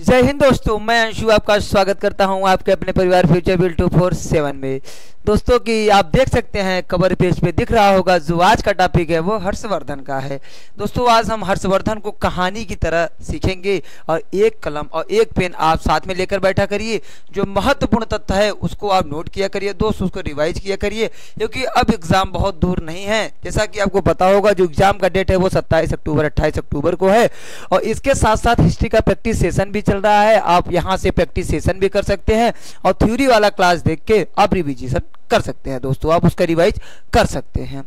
जय हिंद दोस्तों, मैं अंशु आपका स्वागत करता हूं आपके अपने परिवार फ्यूचर बिल 247 में। दोस्तों की आप देख सकते हैं कवर पेज पे दिख रहा होगा, जो आज का टॉपिक है वो हर्षवर्धन का है। दोस्तों आज हम हर्षवर्धन को कहानी की तरह सीखेंगे और एक कलम और एक पेन आप साथ में लेकर बैठा करिए। जो महत्वपूर्ण तथ्य है उसको आप नोट किया करिए दोस्त, उसको रिवाइज किया करिए, क्योंकि अब एग्जाम बहुत दूर नहीं है। जैसा कि आपको पता होगा जो एग्जाम का डेट है वो 27 अक्टूबर 28 अक्टूबर को है, और इसके साथ साथ हिस्ट्री का प्रैक्टिस सेशन भी चल रहा है। आप यहाँ से प्रैक्टिस सेशन भी कर सकते हैं और थ्योरी वाला क्लास देख के आप रिविजन कर सकते हैं दोस्तों, आप उसका रिवाइज कर सकते हैं।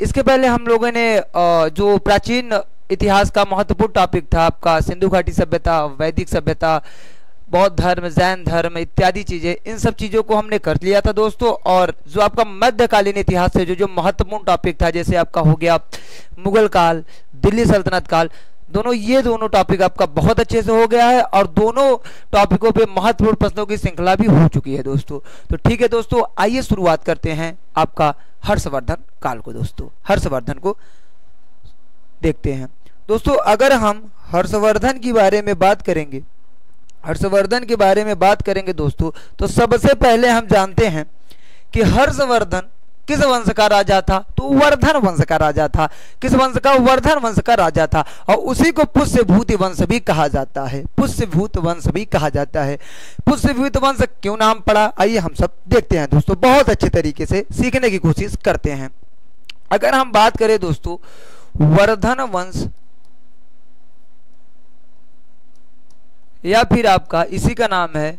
इसके पहले हम लोगों ने जो प्राचीन इतिहास का महत्वपूर्ण टॉपिक था आपका सिंधु घाटी सभ्यता, वैदिक सभ्यता, बौद्ध धर्म, जैन धर्म इत्यादि चीजें, इन सब चीजों को हमने कर लिया था दोस्तों। और जो आपका मध्यकालीन इतिहास है, जो महत्वपूर्ण टॉपिक था, जैसे आपका हो गया मुगल काल, दिल्ली सल्तनत काल, ये दोनों टॉपिक आपका बहुत अच्छे से हो गया है और दोनों टॉपिकों पे महत्वपूर्ण प्रश्नों की श्रृंखला भी हो चुकी है दोस्तों। तो ठीक है दोस्तों, आइए शुरुआत करते हैं आपका हर्षवर्धन काल को। दोस्तों हर्षवर्धन को देखते हैं दोस्तों। अगर हम हर्षवर्धन के बारे में बात करेंगे, दोस्तों, तो सबसे पहले हम जानते हैं कि हर्षवर्धन किस वंश का राजा था? तो वर्धन वंश का राजा था। किस वंश का? वर्धन वंश का राजा था, और उसी को पुष्यभूत वंश भी कहा जाता है। पुष्यभूत वंश भी कहा जाता है। पुष्यभूत वंश क्यों नाम पड़ा, आइए हम सब देखते हैं दोस्तों, बहुत अच्छे तरीके से सीखने की कोशिश करते हैं। अगर हम बात करें दोस्तों वर्धन वंश, या फिर आपका इसी का नाम है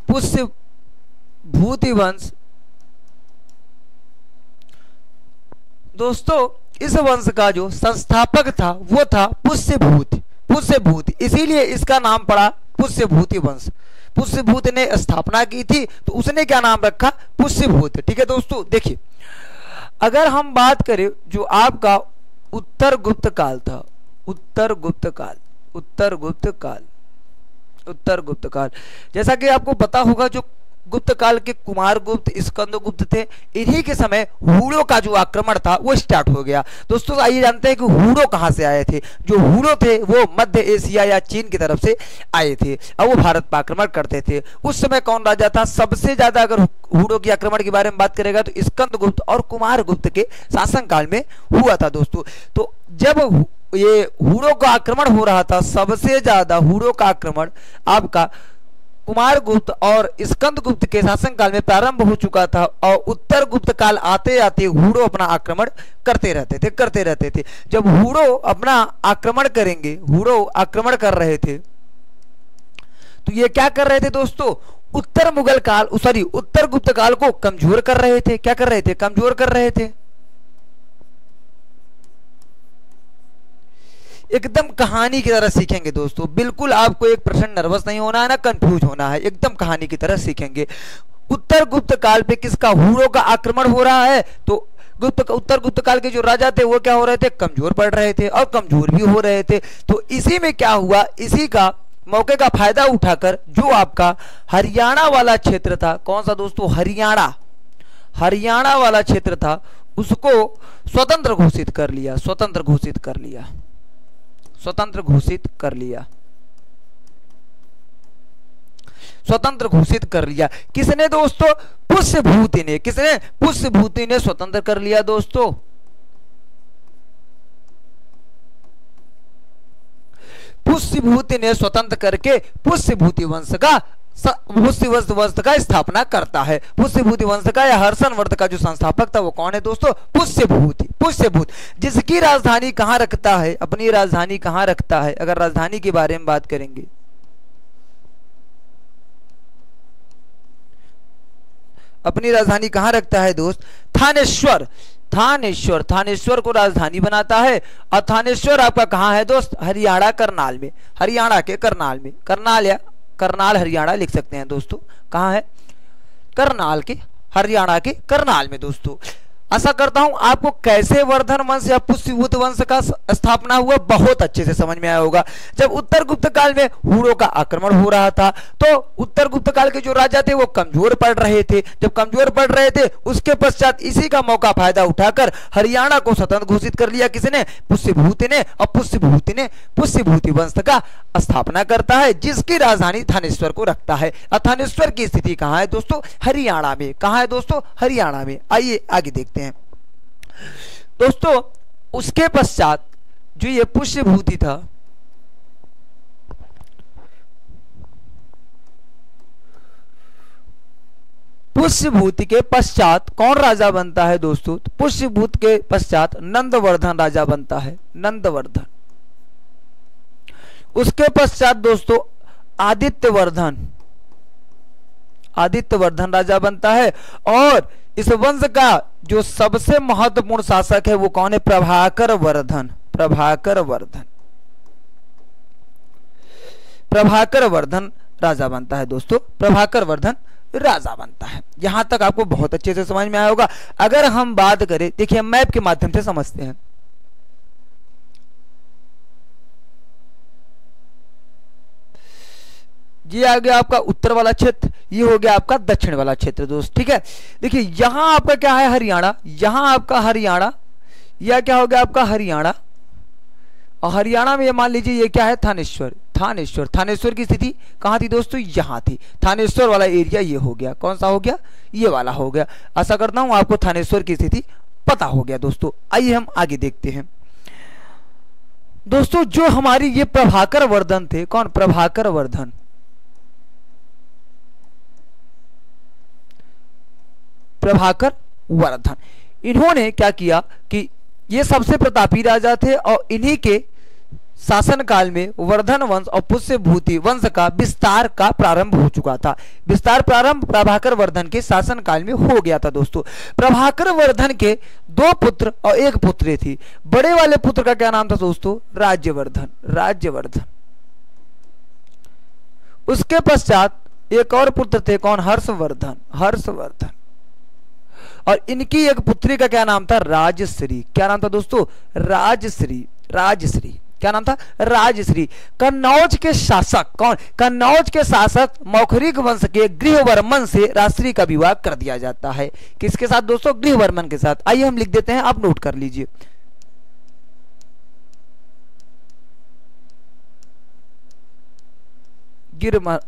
पुष्यभूति वंश, दोस्तों इस वंश का जो संस्थापक था वो था पुष्यभूत, इसीलिए इसका नाम पड़ा पुष्यभूति वंश। पुष्यभूत ने स्थापना की थी तो उसने क्या नाम रखा? पुष्यभूत। ठीक है दोस्तों, देखिए अगर हम बात करें जो आपका उत्तर गुप्त काल था, उत्तर गुप्त काल, जैसा कि आपको पता होगा जो गुप्त काल के कुमार गुप्त, स्कंद गुप्त थे, इन्हीं के समय हूणों का जो आक्रमण था वो स्टार्ट हो गया। दोस्तों आइए जानते हैं कि हूणों कहां से आए थे। जो हूणों थे वो मध्य एशिया या चीन की तरफ से आए थे और वो भारत पर आक्रमण करते थे। उस समय कौन राजा था? सबसे ज्यादा अगर हूणों के आक्रमण के बारे में बात करेगा तो स्कंद गुप्त और कुमार गुप्त के शासन काल में हुआ था दोस्तों। तो जब ये हूणों का आक्रमण हो रहा था, सबसे ज्यादा हूणों का आक्रमण आपका कुमार गुप्त और स्कंद गुप्त के शासन काल में प्रारंभ हो चुका था, और उत्तर गुप्त काल आते आते हूणों अपना आक्रमण करते रहते थे। जब हूणों अपना आक्रमण करेंगे, हूणों आक्रमण कर रहे थे, तो ये क्या कर रहे थे दोस्तों? उत्तर गुप्त काल को कमजोर कर रहे थे। क्या कर रहे थे? कमजोर कर रहे थे। एकदम कहानी की तरह सीखेंगे दोस्तों, बिल्कुल आपको एक परसेंट नर्वस नहीं होना है ना कंफ्यूज होना है, एकदम कहानी की तरह सीखेंगे। उत्तर गुप्त काल पे किसका? हूणों का आक्रमण हो रहा है। तो उत्तर गुप्त काल के जो राजा थे वो क्या हो रहे थे? कमजोर पड़ रहे थे और कमजोर भी हो रहे थे। तो इसी में क्या हुआ, इसी का मौके का फायदा उठाकर जो आपका हरियाणा वाला क्षेत्र था, कौन सा दोस्तों? हरियाणा वाला क्षेत्र था, उसको स्वतंत्र घोषित कर लिया। किसने दोस्तों? पुष्यभूति ने। किसने? पुष्यभूति ने स्वतंत्र कर लिया दोस्तों। पुष्यभूति ने स्वतंत्र करके पुष्यभूति वंश का स्थापना करता है। पुष्यभूति वंश का या हर्षवर्धन का जो संस्थापक था वो कौन है दोस्तों? पुष्यभूत, जिसकी राजधानी कहां रखता है? अपनी राजधानी कहां रखता है? अगर राजधानी के बारे में बात करेंगे, अपनी राजधानी कहां रखता है दोस्त? थानेश्वर को राजधानी बनाता है। और थानेश्वर आपका कहां है दोस्त? हरियाणा करनाल में, करनाल हरियाणा लिख सकते हैं दोस्तों। कहां है? हरियाणा के करनाल में दोस्तों। आशा करता हूं आपको कैसे वर्धन वंश या पुष्यभूत वंश का स्थापना हुआ बहुत अच्छे से समझ में आया होगा। जब उत्तर गुप्त काल में हुड़ों का आक्रमण हो रहा था तो उत्तर गुप्त काल के जो राजा थे वो कमजोर पड़ रहे थे। जब कमजोर पड़ रहे थे उसके पश्चात इसी का मौका फायदा उठाकर हरियाणा को स्वतंत्र घोषित कर लिया किसने? पुष्यभूति ने। और पुष्यभूति ने पुष्यभूति वंश का स्थापना करता है जिसकी राजधानी थानेश्वर को रखता है। थानेश्वर की स्थिति कहां है दोस्तों? हरियाणा में। कहां है दोस्तों? हरियाणा में। आइए आगे देखते हैं दोस्तों। उसके पश्चात जो ये पुष्यभूति था, पुष्यभूति के पश्चात कौन राजा बनता है दोस्तों? पुष्यभूत के पश्चात नंदवर्धन राजा बनता है, नंदवर्धन। उसके पश्चात दोस्तों आदित्यवर्धन, आदित्यवर्धन राजा बनता है। और इस वंश का जो सबसे महत्वपूर्ण शासक है वो कौन है? प्रभाकर वर्धन, प्रभाकर वर्धन, प्रभाकर वर्धन राजा बनता है दोस्तों, प्रभाकर वर्धन राजा बनता है। यहां तक आपको बहुत अच्छे से समझ में आया होगा। अगर हम बात करें, देखिए मैप के माध्यम से समझते हैं। ये आ गया आपका उत्तर वाला क्षेत्र, ये हो गया आपका दक्षिण वाला क्षेत्र दोस्त, ठीक है। देखिए यहां आपका क्या है? हरियाणा। यहां आपका हरियाणा, यह क्या हो गया आपका? हरियाणा। और हरियाणा में ये मान लीजिए ये क्या है? थानेश्वर, थानेश्वर। थानेश्वर की स्थिति कहां थी दोस्तों? यहां थी। थानेश्वर वाला एरिया ये हो गया। कौन सा हो गया? ये वाला हो गया। आशा करता हूं आपको थानेश्वर की स्थिति पता हो गया दोस्तों। आइए हम आगे देखते हैं दोस्तों। जो हमारी ये प्रभाकर वर्धन थे, कौन? प्रभाकर वर्धन। प्रभाकर वर्धन, इन्होंने क्या किया कि ये सबसे प्रतापी राजा थे और इन्हीं के शासन काल में वर्धन वंश और पुष्यभूति वंश का विस्तार का प्रारंभ हो चुका था। विस्तार प्रारंभ प्रभाकर वर्धन के शासन काल में हो गया था दोस्तों। प्रभाकर वर्धन के 2 पुत्र और 1 पुत्री थी। बड़े वाले पुत्र का क्या नाम था दोस्तों? राज्यवर्धन, राज्यवर्धन। उसके पश्चात एक और पुत्र थे, कौन? हर्षवर्धन, हर्षवर्धन। और इनकी एक पुत्री का क्या नाम था? राजश्री। क्या नाम था दोस्तों? राजश्री, राजश्री। क्या नाम था? राजश्री। कन्नौज के शासक कौन? कन्नौज के शासक मौखरिक वंश के गृहवर्मन से राजश्री का विवाह कर दिया जाता है। किसके साथ दोस्तों? गृहवर्मन के साथ। आइए हम लिख देते हैं, आप नोट कर लीजिए।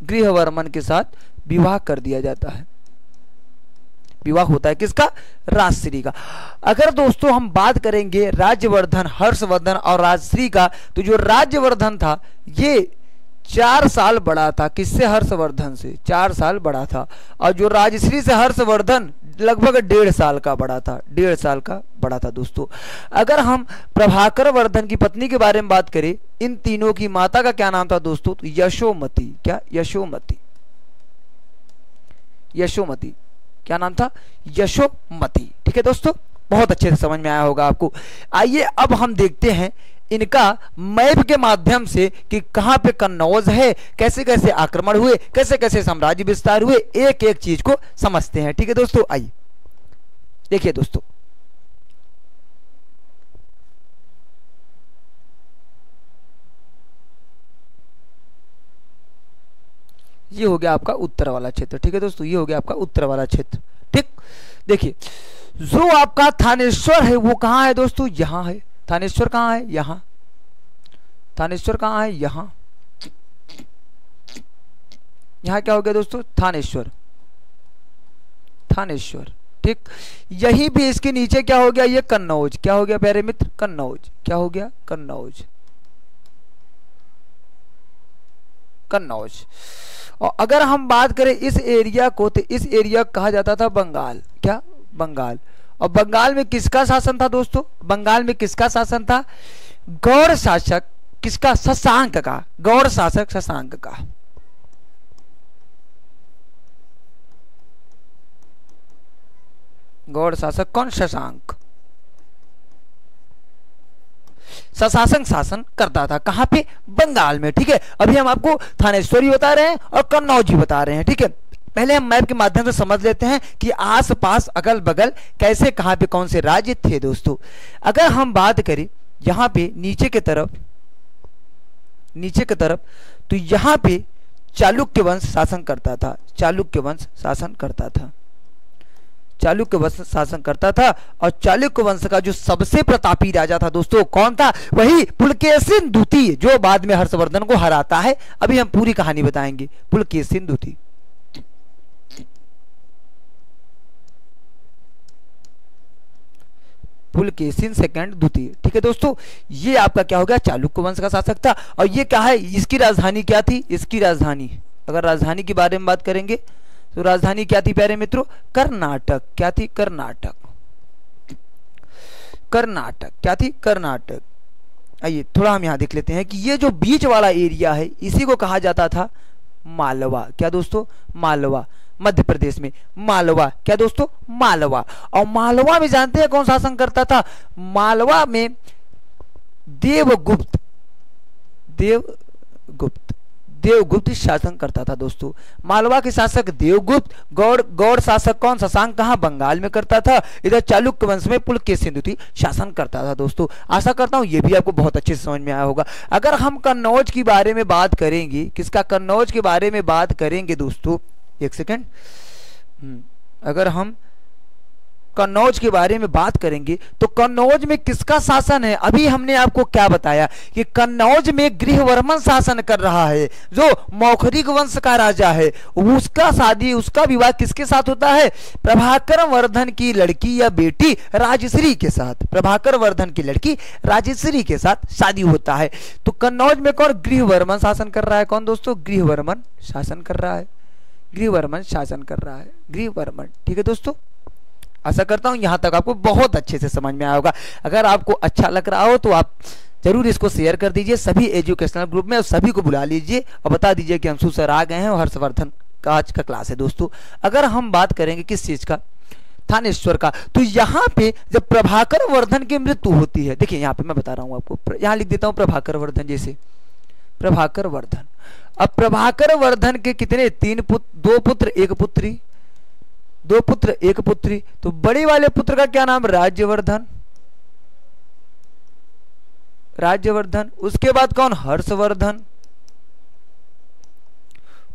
गृहवर्मन के साथ विवाह कर दिया जाता है। विवाह होता है किसका? राजश्री का। अगर दोस्तों हम बात करेंगे राज्यवर्धन, हर्षवर्धन और राजश्री का, तो जो राज्यवर्धन था ये 4 साल बड़ा था। किससे? हर्षवर्धन से 4 साल बड़ा था। और जो राजश्री से हर्षवर्धन लगभग 1.5 साल का बड़ा था, 1.5 साल का बड़ा था दोस्तों। अगर हम प्रभाकर वर्धन की पत्नी के बारे में बात करें, इन तीनों की माता का क्या नाम था दोस्तों? तो यशोमती। क्या? यशोमती, यशोमती। क्या नाम था? यशोमती। ठीक है दोस्तों, बहुत अच्छे से समझ में आया होगा आपको। आइए अब हम देखते हैं इनका मैप के माध्यम से कि कहां पे कन्नौज है, कैसे कैसे आक्रमण हुए, कैसे कैसे साम्राज्य विस्तार हुए, एक एक चीज को समझते हैं। ठीक है दोस्तों, आइए देखिए दोस्तों। ये हो गया आपका उत्तर वाला क्षेत्र। ठीक है दोस्तों, ये हो गया आपका उत्तर वाला क्षेत्र। ठीक, देखिए जो आपका थानेश्वर है वो कहां है दोस्तों? यहां है। थानेश्वर कहां है? यहां। थानेश्वर कहां है? यहां। यहां क्या हो गया दोस्तों? थानेश्वर, थानेश्वर। ठीक, यही भी इसके नीचे क्या हो गया? ये कन्नौज। क्या हो गया प्यारे मित्र? कन्नौज। क्या हो गया? कन्नौज, कन्नौज। और अगर हम बात करें इस एरिया को, तो इस एरिया कहा जाता था बंगाल। क्या? बंगाल। और बंगाल में किसका शासन था दोस्तों? बंगाल में किसका शासन था? गौड़ शासक किसका? शशांक का। गौड़ शासक शशांक का। गौड़ शासक कौन? शशांक। शशासन शासन करता था कहां पे? बंगाल में। ठीक है, अभी हम आपको थानेश्वरी बता रहे हैं और कन्नौजी बता रहे हैं। ठीक है, पहले हम मैप के माध्यम से समझ लेते हैं कि आसपास अगल बगल कैसे कहां पे कौन से राज्य थे दोस्तों। अगर हम बात करें यहां पे नीचे की तरफ तो यहां पे चालुक्य वंश शासन करता था। चालुक्य वंश शासन करता था और चालुक्य वंश का जो सबसे प्रतापी राजा था दोस्तों कौन था? वही पुलकेशिन द्वितीय, जो बाद में हर्षवर्धन को हराता है। अभी हम पूरी कहानी बताएंगे। पुलकेशिन द्वितीय, पुलकेशिन सेकंड द्वितीय, ठीक है दोस्तों। ये आपका क्या हो गया? चालुक्य वंश का शासक था। और ये क्या है? इसकी राजधानी क्या थी? इसकी राजधानी, अगर राजधानी के बारे में बात करेंगे तो राजधानी क्या थी प्यारे मित्रों? कर्नाटक। क्या थी? कर्नाटक। क्या थी? कर्नाटक। आइए थोड़ा हम यहां देख लेते हैं कि ये जो बीच वाला एरिया है इसी को कहा जाता था मालवा। क्या दोस्तों? मालवा। मध्य प्रदेश में मालवा। क्या दोस्तों? मालवा। और मालवा में जानते हैं कौन शासन करता था? मालवा में देवगुप्त शासन करता था दोस्तों। मालवा के शासक देवगुप्त, गौड़ शासक कौन? शशांक कहां? बंगाल में करता था। इधर चालुक्य वंश में पुलकेशिन द्वितीय शासन करता था दोस्तों। आशा करता हूं ये भी आपको बहुत अच्छे से समझ में आया होगा। अगर हम कन्नौज के बारे में बात करेंगे, किसका? कन्नौज के बारे में बात करेंगे दोस्तों, एक सेकेंड। अगर हम कन्नौज के बारे में बात करेंगे तो कन्नौज में किसका शासन है? अभी हमने आपको क्या बताया कि कन्नौज में गृहवर्मन शासन कर रहा है, जो मौखरिक वंश का राजा है। उसका विवाह किसके साथ होता है? प्रभाकर वर्धन की लड़की या बेटी राजश्री के साथ। प्रभाकर वर्धन की लड़की राजश्री के साथ शादी होता है। तो कन्नौज में कौन? गृहवर्मन शासन कर रहा है। कौन दोस्तों? गृहवर्मन शासन कर रहा है। गृहवर्मन, ठीक है दोस्तों। आशा करता हूं यहां तक आपको बहुत अच्छे से समझ में आया होगा। अगर आपको अच्छा लग रहा हो तो आप जरूर इसको शेयर कर दीजिए सभी एजुकेशनल ग्रुप में और सभी को बुला लीजिए और बता दीजिए कि अंशु सर आ गए हैं और हर्षवर्धन का आज का क्लास है दोस्तों। अगर हम बात करेंगे किस चीज का? थानेश्वर का। तो यहाँ पे जब प्रभाकर वर्धन की मृत्यु होती है, देखिए यहाँ पे मैं बता रहा हूँ आपको, यहाँ लिख देता हूँ प्रभाकर वर्धन। जैसे प्रभाकर वर्धन, अब प्रभाकर वर्धन के कितने? 3 पुत्र, 2 पुत्र 1 पुत्री, 2 पुत्र 1 पुत्री। तो बड़े वाले पुत्र का क्या नाम? राज्यवर्धन। उसके बाद कौन? हर्षवर्धन।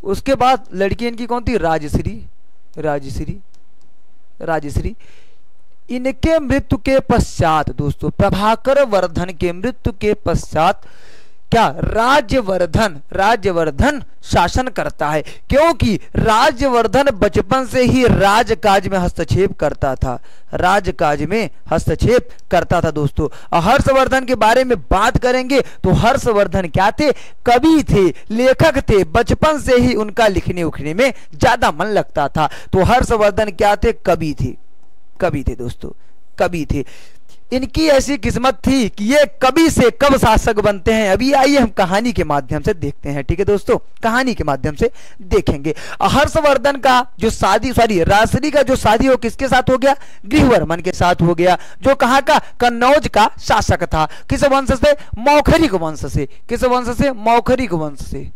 उसके बाद लड़की इनकी कौन थी? राजश्री। इनके मृत्यु के पश्चात दोस्तों, प्रभाकर वर्धन के मृत्यु के पश्चात क्या? राज्यवर्धन शासन करता है, क्योंकि राज्यवर्धन बचपन से ही राजकाज में हस्तक्षेप करता था दोस्तों। और हर्षवर्धन के बारे में बात करेंगे तो हर्षवर्धन क्या थे? कवि थे, लेखक थे। बचपन से ही उनका लिखने उखने में ज्यादा मन लगता था। तो हर्षवर्धन क्या थे? कवि थे दोस्तों, कवि थे। इनकी ऐसी किस्मत थी कि ये कभी से कब शासक बनते हैं, अभी आइए हम कहानी के माध्यम से देखते हैं। ठीक है दोस्तों, कहानी के माध्यम से देखेंगे। हर्षवर्धन का जो राजश्री का जो शादी हो किसके साथ हो गया? गृहवर्मन के साथ हो गया, जो कहां का? कन्नौज का शासक था। किस वंश से? मौखरिक वंश से। किस वंश से? मौखरिक वंश से।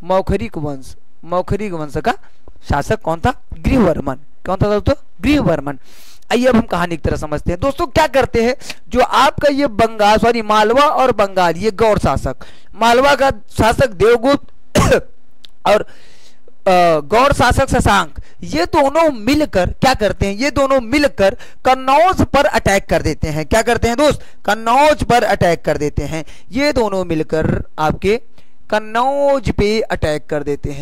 मौखरिक वंश का शासक कौन था? गृहवर्मन। कौन था दोस्तों? गृहवर्मन। आइए अब हम कहानी की तरह समझते हैं। दोस्तों क्या करते हैं, जो आपका ये मालवा और बंगाल, ये गौड़ शासक, मालवा का शासक देवगुप्त और गौड़ शासक शशांक, ये दोनों मिलकर क्या करते हैं? ये दोनों मिलकर कन्नौज पर अटैक कर देते हैं। क्या करते हैं दोस्त? कन्नौज पर अटैक कर देते हैं। ये दोनों मिलकर आपके कन्नौज पे अटैक कर देते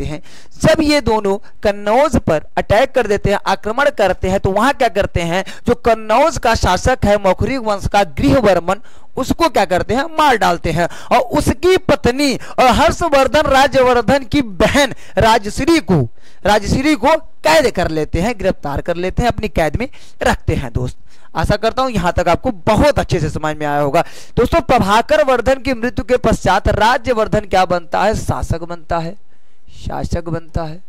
हैं। जब ये दोनों कन्नौज पर अटैक कर देते हैं, आक्रमण करते हैं, तो वहां क्या करते हैं? जो कन्नौज का शासक है मौखरिक वंश का गृहवर्मन, उसको क्या करते हैं? मार डालते हैं। और उसकी पत्नी और हर्षवर्धन राज्यवर्धन की बहन राजश्री को कैद कर लेते हैं, गिरफ्तार कर लेते हैं, अपनी कैद में रखते हैं। दोस्त आशा करता हूं यहां तक आपको बहुत अच्छे से समझ में आया होगा। दोस्तों प्रभाकर वर्धन की मृत्यु के पश्चात राज्यवर्धन क्या बनता है? शासक बनता है।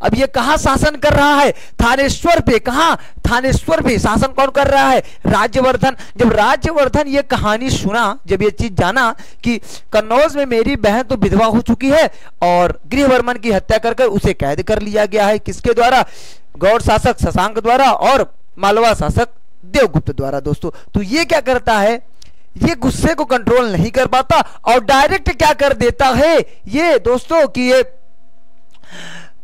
अब ये कहां शासन कर रहा है? थानेश्वर पे। कहां? थानेश्वर पे शासन कौन कर रहा है? राज्यवर्धन। जब राज्यवर्धन ये कहानी सुना, जब ये चीज जाना कि कन्नौज में मेरी बहन तो विधवा हो चुकी है और गृहवर्मन की हत्या कर उसे कैद कर लिया गया है, किसके द्वारा? गौड़ शासक शशांक द्वारा और मालवा शासक देवगुप्त द्वारा दोस्तों। तो ये क्या करता है? ये गुस्से को कंट्रोल नहीं कर पाता और डायरेक्ट क्या कर देता है ये दोस्तों कि ये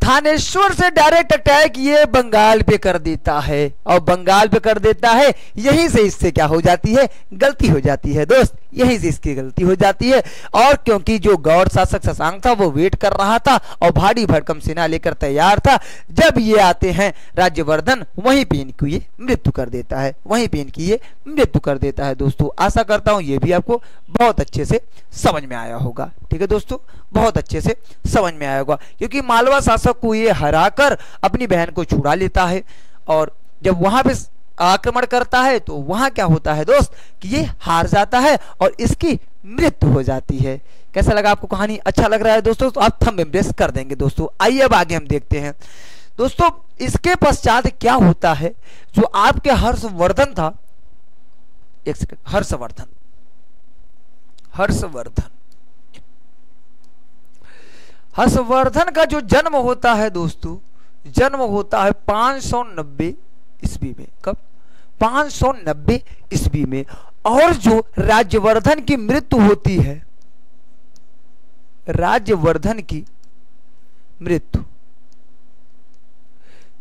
थानेश्वर से डायरेक्ट अटैक ये बंगाल पे कर देता है। और बंगाल पे कर देता है, यहीं से इससे क्या हो जाती है? गलती हो जाती है दोस्त, यहीं से इसकी गलती हो जाती है। और क्योंकि जो गौड़ शासक शशांक था वो वेट कर रहा था और भारी भरकम सेना लेकर तैयार था, जब ये आते हैं राज्यवर्धन वहीं पे इनकी ये मृत्यु कर देता है, वहीं पे इनकी ये मृत्यु कर देता है दोस्तों। आशा करता हूं ये भी आपको बहुत अच्छे से समझ में आया होगा। ठीक है दोस्तों, बहुत अच्छे से समझ में आया होगा, क्योंकि मालवा शासक को ये हराकर अपनी बहन को छुड़ा लेता है और जब वहां पे आक्रमण करता है तो वहां क्या होता है दोस्त कि ये हार जाता है और इसकी मृत्यु हो जाती है। कैसा लगा आपको कहानी? अच्छा लग रहा है दोस्तों तो आप थंब इम्प्रेस कर देंगे दोस्तों। आइए अब आगे हम देखते हैं दोस्तों, इसके पश्चात क्या होता है। जो आपके हर्षवर्धन था, एक सेकंड, हर्षवर्धन का जो जन्म होता है दोस्तों, जन्म होता है 590 ईस्वी में। कब? 590 ईस्वी में। और जो राज्यवर्धन की मृत्यु होती है, राज्यवर्धन की मृत्यु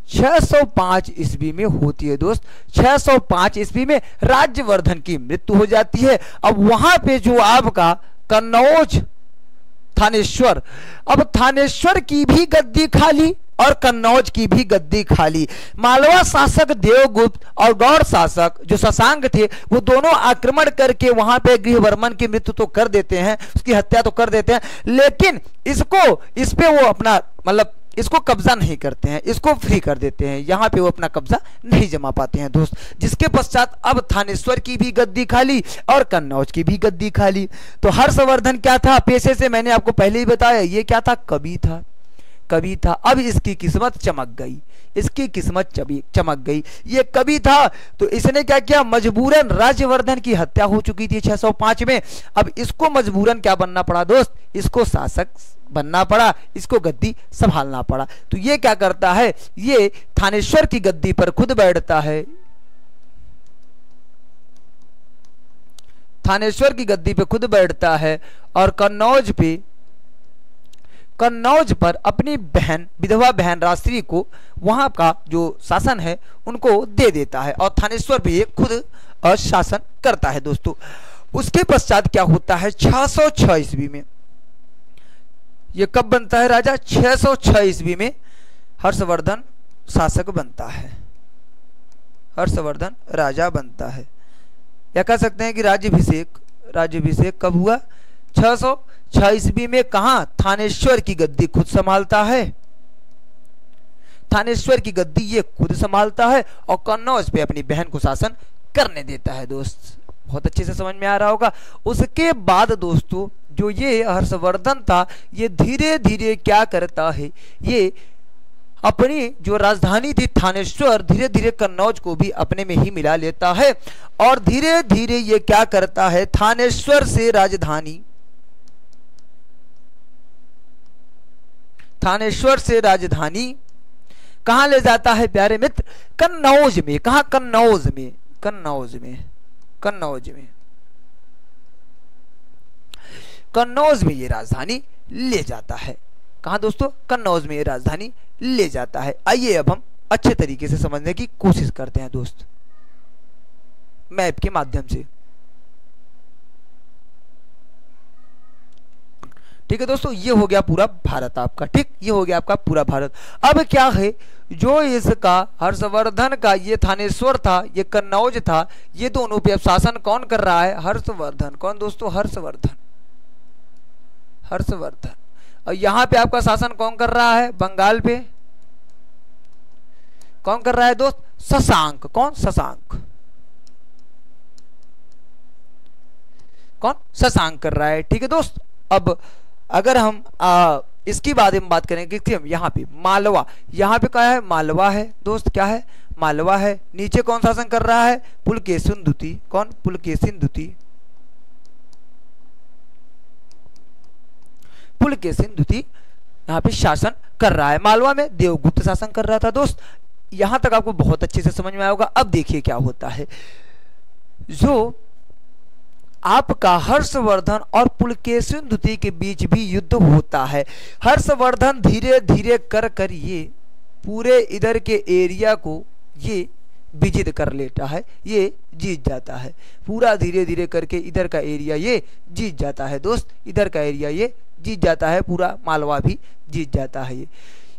605 ईस्वी में होती है दोस्त। 605 ईस्वी में राज्यवर्धन की मृत्यु हो जाती है। अब वहां पे जो आपका कन्नौज थानेश्वर, अब थानेश्वर की भी गद्दी खाली और कन्नौज की भी गद्दी खाली। मालवा शासक देवगुप्त और गौड़ शासक जो शशांक थे वो दोनों आक्रमण करके वहां पे गृहवर्मन की मृत्यु तो कर देते हैं, उसकी हत्या तो कर देते हैं, लेकिन इस पे वो अपना मतलब इसको कब्जा नहीं करते हैं, इसको फ्री कर देते हैं, यहां पे वो अपना कब्जा नहीं जमा पाते हैं दोस्त। जिसके पश्चात अब थानेश्वर की भी गद्दी खाली और कन्नौज की भी गद्दी खाली। तो हर्षवर्धन क्या था? पेशे से मैंने आपको पहले ही बताया, ये क्या था? कवि था, कवि था। अब इसकी किस्मत चमक गई, इसकी किस्मत चमक गई। ये कवि था तो इसने क्या किया? मजबूरन, राज्यवर्धन की हत्या हो चुकी थी 605 में, अब इसको मजबूरन क्या बनना पड़ा दोस्त? इसको शासक बनना पड़ा, इसको गद्दी संभालना पड़ा। तो ये क्या करता है? ये थानेश्वर की गद्दी पर खुद बैठता है, थानेश्वर की गद्दी पे खुद बैठता है और कन्नौज पर अपनी बहन, विधवा बहन राष्ट्री को वहां का जो शासन है उनको दे देता है और थानेश्वर पे ये खुद शासन करता है दोस्तों। उसके पश्चात क्या होता है? 606 ईस्वी में, ये कब बनता है राजा? 606 ईस्वी में हर्षवर्धन शासक बनता है, हर्षवर्धन राजा बनता है, या कह सकते हैं कि राज्याभिषेक कब हुआ? 606 ईस्वी में। कहां? थानेश्वर की गद्दी खुद संभालता है, थानेश्वर की गद्दी ये खुद संभालता है और कन्नौज पे अपनी बहन को शासन करने देता है दोस्त। बहुत अच्छे से समझ में आ रहा होगा। उसके बाद दोस्तों जो ये हर्षवर्धन था ये धीरे धीरे क्या करता है? ये अपनी जो राजधानी थी थानेश्वर, धीरे धीरे कन्नौज को भी अपने में ही मिला लेता है और धीरे धीरे ये क्या करता है? थानेश्वर से राजधानी कहां ले जाता है प्यारे मित्र? कन्नौज में। कहां? कन्नौज में ये राजधानी ले जाता है। कहां दोस्तों? कन्नौज में ये राजधानी ले जाता है। आइए अब हम अच्छे तरीके से समझने की कोशिश करते हैं दोस्त, मैप के माध्यम से। ठीक है दोस्तों, ये हो गया पूरा भारत आपका। ठीक, ये हो गया आपका पूरा भारत। अब क्या है? जो इसका हर्षवर्धन का ये थानेश्वर था, ये कन्नौज था, ये दोनों पे अब शासन कौन कर रहा है? हर्षवर्धन। कौन दोस्तों? हर्षवर्धन। और यहां पे आपका शासन कौन कर रहा है? बंगाल पे कौन कर रहा है दोस्त? शशांक। कौन? शशांक कर रहा है। ठीक है दोस्त। अब अगर हम इसकी बाद हम बात करेंगे कि हम यहाँ पे मालवा, यहाँ पे क्या है, मालवा है दोस्त, क्या है, मालवा है। नीचे कौन शासन कर रहा है, पुलकेशिन द्वितीय। कौन, पुलकेशिन द्वितीय, पुलकेशिन द्वितीय यहाँ पे शासन कर रहा है। मालवा में देवगुप्त शासन कर रहा था दोस्त। यहां तक आपको बहुत अच्छे से समझ में आया होगा। अब देखिए क्या होता है, जो आपका हर्षवर्धन और पुलकेशिन द्वितीय के बीच भी युद्ध होता है। हर्षवर्धन धीरे धीरे कर कर ये पूरे इधर के एरिया को ये विजित कर लेता है, ये जीत जाता है। पूरा धीरे धीरे करके इधर का एरिया ये जीत जाता है दोस्त, इधर का एरिया ये जीत जाता है, पूरा मालवा भी जीत जाता है।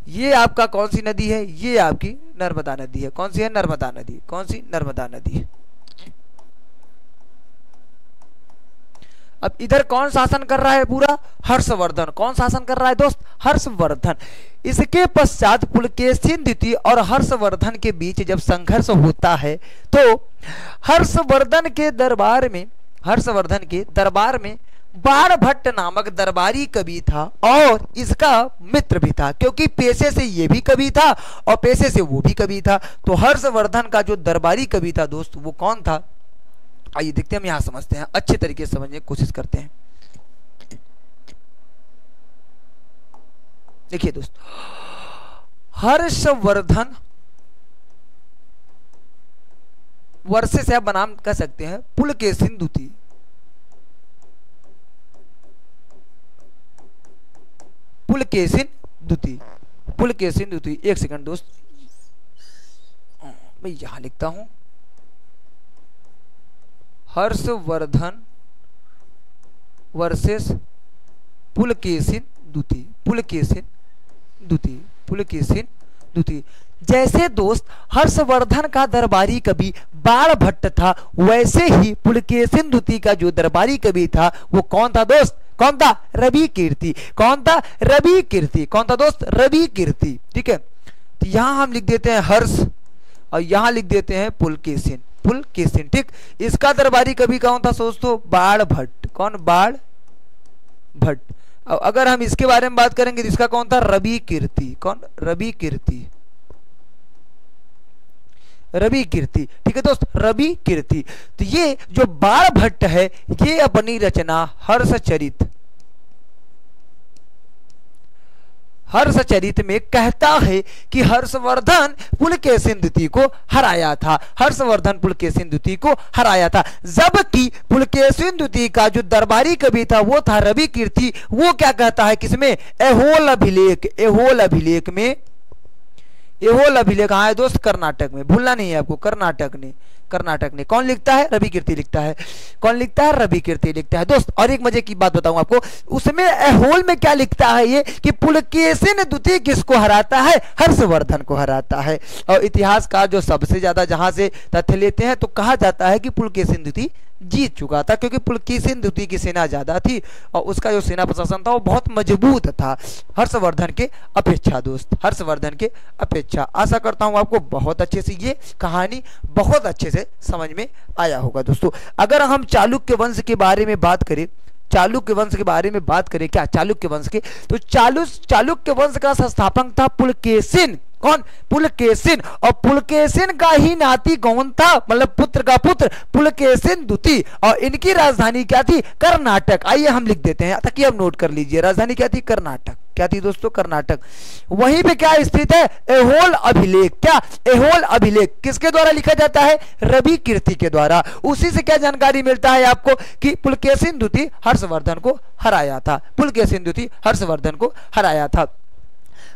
ये आपका कौन सी नदी है, ये आपकी नर्मदा नदी है। कौन सी है, नर्मदा नदी। कौन सी, नर्मदा नदी है। अब इधर कौन शासन कर रहा है, पूरा हर्षवर्धन। कौन शासन कर रहा है दोस्त, हर्षवर्धन। इसके पश्चात पुलकेशिन द्वितीय और हर्षवर्धन के बीच जब संघर्ष होता है तो हर्षवर्धन के दरबार में बाणभट्ट नामक दरबारी कवि था और इसका मित्र भी था, क्योंकि पेशे से ये भी कवि था और पेशे से वो भी कवि था। तो हर्षवर्धन का जो दरबारी कवि था दोस्त, वो कौन था, आइए देखते हैं, हम यहां समझते हैं, अच्छे तरीके से समझने की कोशिश करते हैं। देखिए दोस्त, हर्षवर्धन वर्षे से आप बनाम कह सकते हैं पुलकेशिन द्वितीय। पुलकेशिन द्वितीय, पुलकेशिन द्वितीय। एक सेकंड दोस्त, मैं यहां लिखता हूं, हर्षवर्धन वर्सेस पुलकेशिन द्वितीय, पुलकेशिन द्वितीय, पुलकेशिन द्वितीय। जैसे दोस्त हर्षवर्धन का दरबारी कवि बाणभट्ट था, वैसे ही पुलकेशिन द्वितीय का जो दरबारी कवि था वो कौन था दोस्त, कौन था, रवि कीर्ति। कौन था, रवि कीर्ति। कौन था दोस्त, रवि कीर्ति। ठीक है, तो यहां हम लिख देते हैं हर्ष और यहां लिख देते हैं पुलकेशिन, पुलकेशिन। ठीक, इसका दरबारी कवि कौन था दोस्तों, बाणभट्ट। कौन, बाणभट्ट। अगर हम इसके बारे में बात करेंगे तो इसका कौन था, रवि कीर्ति। कौन, रवि कीर्ति, रवि कीर्ति। ठीक है दोस्त, रवि कीर्ति। तो ये जो बाणभट्ट है ये अपनी रचना हर्षचरित में कहता है कि हर्षवर्धन पुलकेशिन द्वितीय को हराया था, हर्षवर्धन पुलकेशिन द्वितीय को हराया था। जबकि पुलकेशिन द्वितीय का जो दरबारी कवि था वो था रवि कीर्ति। वो क्या कहता है, किसमें, ऐहोल अभिलेख, ऐहोल अभिलेख में, ऐहोल अभिलेख कहाँ है दोस्त, कर्नाटक में। भूलना नहीं है आपको, कर्नाटक ने, कर्नाटक ने। कौन लिखता है, रवि कीर्ति लिखता है। कौन लिखता है, रवि कीर्ति लिखता है दोस्त। और एक मजे की बात बताऊं आपको, उसमें ऐहोल में क्या लिखता है ये कि पुलकेशिन द्वितीय किसको हराता है, हर्षवर्धन को हराता है। और इतिहास का जो सबसे ज्यादा जहां से तथ्य लेते हैं तो कहा जाता है कि पुलकेशिन द्वितीय जीत चुका था, क्योंकि पुलकेशिन द्वितीय की सेना ज्यादा थी और उसका जो सेना प्रशासन था वो बहुत मजबूत था हर्षवर्धन के अपेक्षा दोस्त, हर्षवर्धन के अपेक्षा। आशा करता हूं आपको बहुत अच्छे से ये कहानी बहुत अच्छे से समझ में आया होगा दोस्तों। अगर हम चालुक्य वंश के बारे में बात करें, चालुक्य वंश के बारे में बात करें, क्या चालुक्य वंश के, तो चालुक्य वंश का संस्थापक था पुलकेशिन। कौन, पुलकेशिन। और पुलकेशिन का ही नाती कौन था, मतलब पुत्र का पुत्र पुलकेशिन द्वितीय। और इनकी राजधानी क्या थी, कर्नाटक। आइए हम लिख देते हैं ताकि आप नोट कर लीजिए, राजधानी क्या थी, कर्नाटक। क्या थी दोस्तों, कर्नाटक। वहीं पे क्या स्थित है, ऐहोल अभिलेख। क्या, ऐहोल अभिलेख किसके द्वारा लिखा जाता है, रवि कीर्ति के द्वारा। उसी से क्या जानकारी मिलता है आपको कि पुलकेशिन द्वितीय हर्षवर्धन को हराया था, पुलकेशिन द्वितीय हर्षवर्धन को हराया था।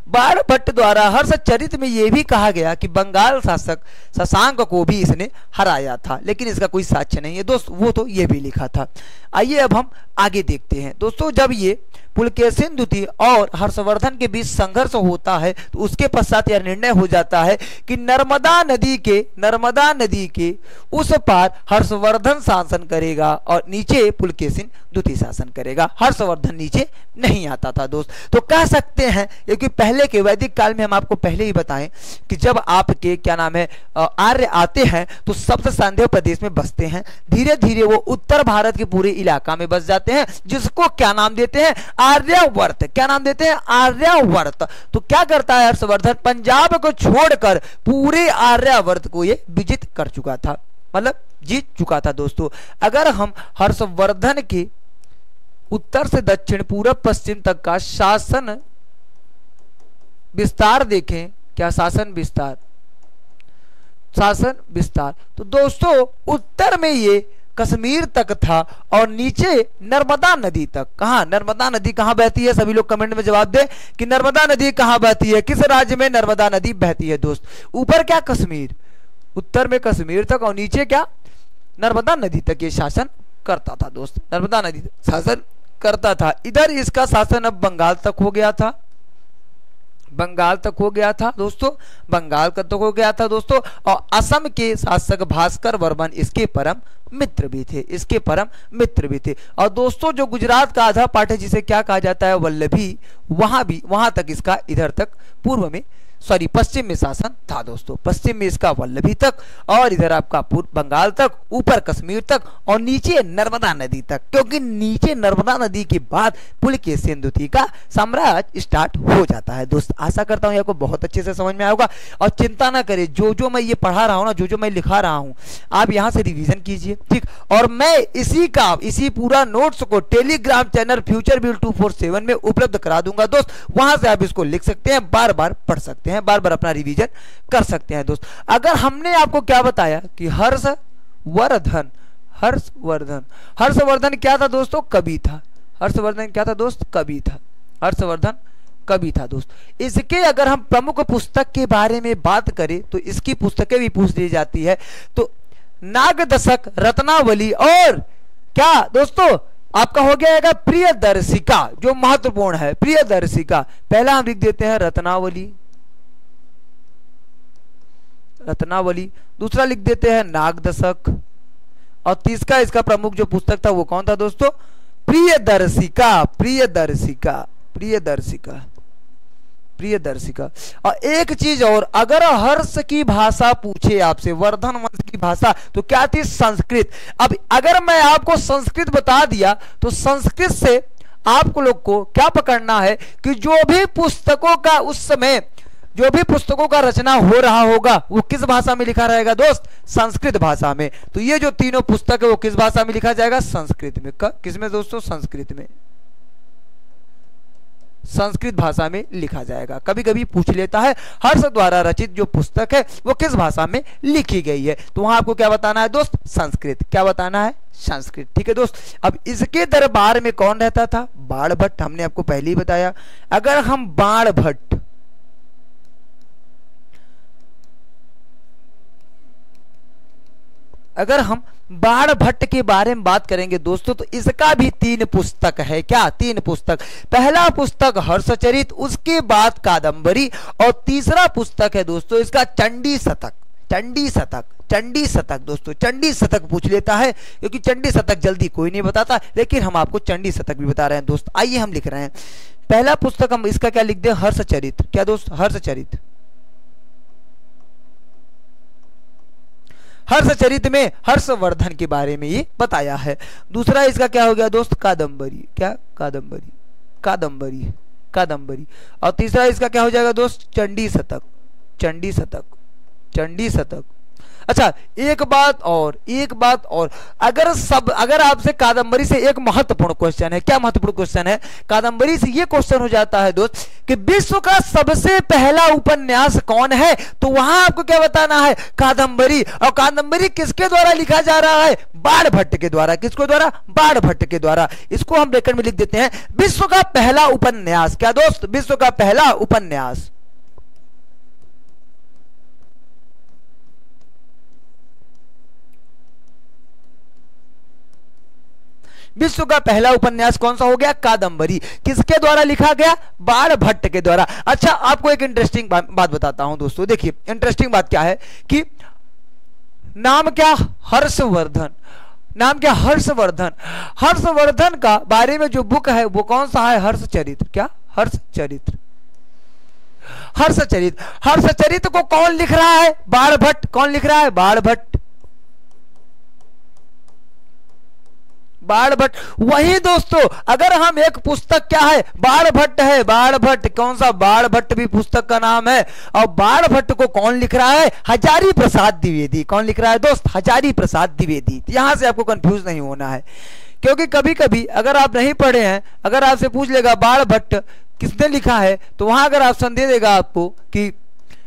बाणभट्ट द्वारा हर्षचरित में यह भी कहा गया कि बंगाल शासक शशांक को भी इसने हराया था, लेकिन इसका कोई साक्ष्य नहीं है दोस्त, वो तो ये भी लिखा था। आइए अब हम आगे देखते हैं दोस्तों। जब ये पुलकेशिन द्वितीय और हर्षवर्धन के बीच संघर्ष होता है तो उसके पश्चात यह निर्णय हो जाता है कि नर्मदा नदी के उस पार हर्षवर्धन शासन करेगा और नीचे पुलकेशिन द्वितीय शासन करेगा। हर्षवर्धन नीचे नहीं आता था दोस्त। तो कह सकते हैं, क्योंकि पहले पहले के वैदिक काल में हम आपको पहले ही बताएं कि जब आपके क्या नाम है आर्य आते हैं तो सप्त सांध्य प्रदेश में बसते हैं, धीरे धीरे वो उत्तर भारत के पूरे इलाका में बस जाते हैं, जिसको क्या नाम देते हैं, आर्यावर्त। क्या नाम देते हैं, आर्यावर्त। तो क्या करता है हर्षवर्धन, पंजाब को छोड़कर पूरे आर्यावर्त को ये विजित कर चुका था, मतलब जीत चुका था। दोस्तों अगर हम हर्षवर्धन के उत्तर से दक्षिण पूरब पश्चिम तक का शासन विस्तार देखें, क्या शासन विस्तार, शासन विस्तार, तो दोस्तों उत्तर में ये कश्मीर तक था और नीचे नर्मदा नदी तक। कहां, नर्मदा नदी कहां बहती है, सभी लोग कमेंट में जवाब दें कि नर्मदा नदी कहां बहती है, किस राज्य में नर्मदा नदी बहती है। दोस्त ऊपर क्या कश्मीर, उत्तर में कश्मीर तक और नीचे क्या नर्मदा नदी तक ये शासन करता था। दोस्त नर्मदा नदी तक शासन करता था। इधर इसका शासन अब बंगाल तक हो गया था, बंगाल तक हो गया था दोस्तों, बंगाल तक हो गया था दोस्तों। और असम के शासक भास्कर वर्मन इसके परम मित्र भी थे, इसके परम मित्र भी थे। और दोस्तों जो गुजरात का आधा पार्ट है जिसे क्या कहा जाता है, वल्लभी, वहां तक इसका इधर तक पूर्व में सॉरी पश्चिम में शासन था। दोस्तों पश्चिम में इसका वल्लभी तक और इधर आपका पूर्व बंगाल तक, ऊपर कश्मीर तक और नीचे नर्मदा नदी तक, क्योंकि नीचे नर्मदा नदी के बाद पुलकेशी सिंधुती का साम्राज्य स्टार्ट हो जाता है। दोस्त आशा करता हूं आपको बहुत अच्छे से समझ में आएगा और चिंता ना करें, जो मैं ये पढ़ा रहा हूं ना, जो मैं लिखा रहा हूं, आप यहां से रिवीजन कीजिए, ठीक। और मैं इसी पूरा नोट्स को टेलीग्राम चैनल फ्यूचर बिल 247 में उपलब्ध करा दूंगा दोस्त, वहां से आप इसको लिख सकते हैं, बार बार पढ़ सकते हैं, बार बार अपना रिवीजन कर सकते हैं। दोस्त अगर हमने आपको क्या बताया कि हर्षवर्धन क्या था दोस्तों, कवि था। हर्षवर्धन क्या था दोस्त, कवि था। हर्षवर्धन कवि था। दोस्त इसके अगर हम प्रमुख पुस्तक के बारे में बात करें तो इसकी पुस्तकें भी पूछ ली जाती है, तो नागदशक, रत्नावली और क्या दोस्तों आपका हो गया प्रियदर्शिका, जो महत्वपूर्ण है प्रियदर्शिका। पहला हम लिख देते हैं रत्नावली, दूसरा लिख देते हैं नागदशक और तीसरा इसका प्रमुख जो पुस्तक था वो कौन था दोस्तों, प्रियदर्शिका। और एक चीज और, अगर हर्ष की भाषा पूछे आपसे, वर्धन वंश की भाषा, तो क्या थी, संस्कृत। अब अगर मैं आपको संस्कृत बता दिया तो संस्कृत से आपको लोग को क्या पकड़ना है कि जो भी पुस्तकों का उस समय जो भी पुस्तकों का रचना हो रहा होगा वो किस भाषा में लिखा रहेगा दोस्त, संस्कृत भाषा में। तो ये जो तीनों पुस्तक है वो किस भाषा में लिखा जाएगा, संस्कृत में। किसमें दोस्तों, संस्कृत में, संस्कृत भाषा में लिखा जाएगा। कभी कभी पूछ लेता है हर्ष द्वारा रचित जो पुस्तक है वो किस भाषा में लिखी गई है, तो वहां आपको क्या बताना है दोस्त, संस्कृत। क्या बताना है, संस्कृत, ठीक है दोस्त। अब इसके दरबार में कौन रहता था, बाणभट्ट, हमने आपको पहले ही बताया। अगर हम बाणभट्ट के बारे में बात करेंगे दोस्तों, तो इसका भी 3 पुस्तक है। क्या, 3 पुस्तक। पहला पुस्तक हर्षचरित, उसके बाद कादंबरी और तीसरा पुस्तक है दोस्तों इसका चंडी शतक। दोस्तों चंडी शतक पूछ लेता है, क्योंकि चंडी शतक जल्दी कोई नहीं बताता, लेकिन हम आपको चंडी शतक भी बता रहे हैं दोस्त। आइए हम लिख रहे हैं पहला पुस्तक, हम इसका क्या लिख दें, हर्षचरित। क्या दोस्त, हर्षचरित। हर्षचरित में हर्षवर्धन के बारे में ये बताया है। दूसरा इसका क्या हो गया दोस्त, कादंबरी। क्या, कादंबरी। और तीसरा इसका क्या हो जाएगा दोस्त, चंडी शतक। अच्छा एक बात और, अगर आपसे कादंबरी से एक महत्वपूर्ण क्वेश्चन है, क्या महत्वपूर्ण क्वेश्चन है, कादंबरी से ये क्वेश्चन हो जाता है दोस्त कि विश्व का सबसे पहला उपन्यास कौन है, तो वहां आपको क्या बताना है, कादंबरी। और कादंबरी किसके द्वारा लिखा जा रहा है, बाणभट्ट के द्वारा। किसके द्वारा, बाणभट्ट के द्वारा। इसको हम ब्रैकेट में लिख देते हैं, विश्व का पहला उपन्यास। क्या दोस्त, विश्व का पहला उपन्यास। विश्व का पहला उपन्यास कौन सा हो गया, कादंबरी। किसके द्वारा लिखा गया, बाणभट्ट के द्वारा। अच्छा आपको एक इंटरेस्टिंग बात बताता हूं दोस्तों, देखिए इंटरेस्टिंग बात क्या है कि नाम क्या, हर्षवर्धन। नाम क्या, हर्षवर्धन। हर्षवर्धन का बारे में जो बुक है वो कौन सा है, हर्षचरित्र। क्या, हर्षचरित्र। हर्षचरित। हर्षचरित को कौन लिख रहा है? बाणभट्ट। कौन लिख रहा है? बाणभट्ट। बाणभट्ट। वही दोस्तों, अगर हम एक पुस्तक क्या है, बाणभट्ट है, बाणभट्ट, कौन सा? बाणभट्ट भी पुस्तक का नाम है। और बाणभट्ट को कौन लिख रहा है? हजारी प्रसाद द्विवेदी। कौन लिख रहा है दोस्त? हजारी प्रसाद द्विवेदी। यहां से आपको कंफ्यूज नहीं होना है, क्योंकि कभी कभी अगर आप नहीं पढ़े हैं, अगर आपसे पूछ लेगा बाणभट्ट किसने लिखा है, तो वहां अगर ऑप्शन दे देगा आपको कि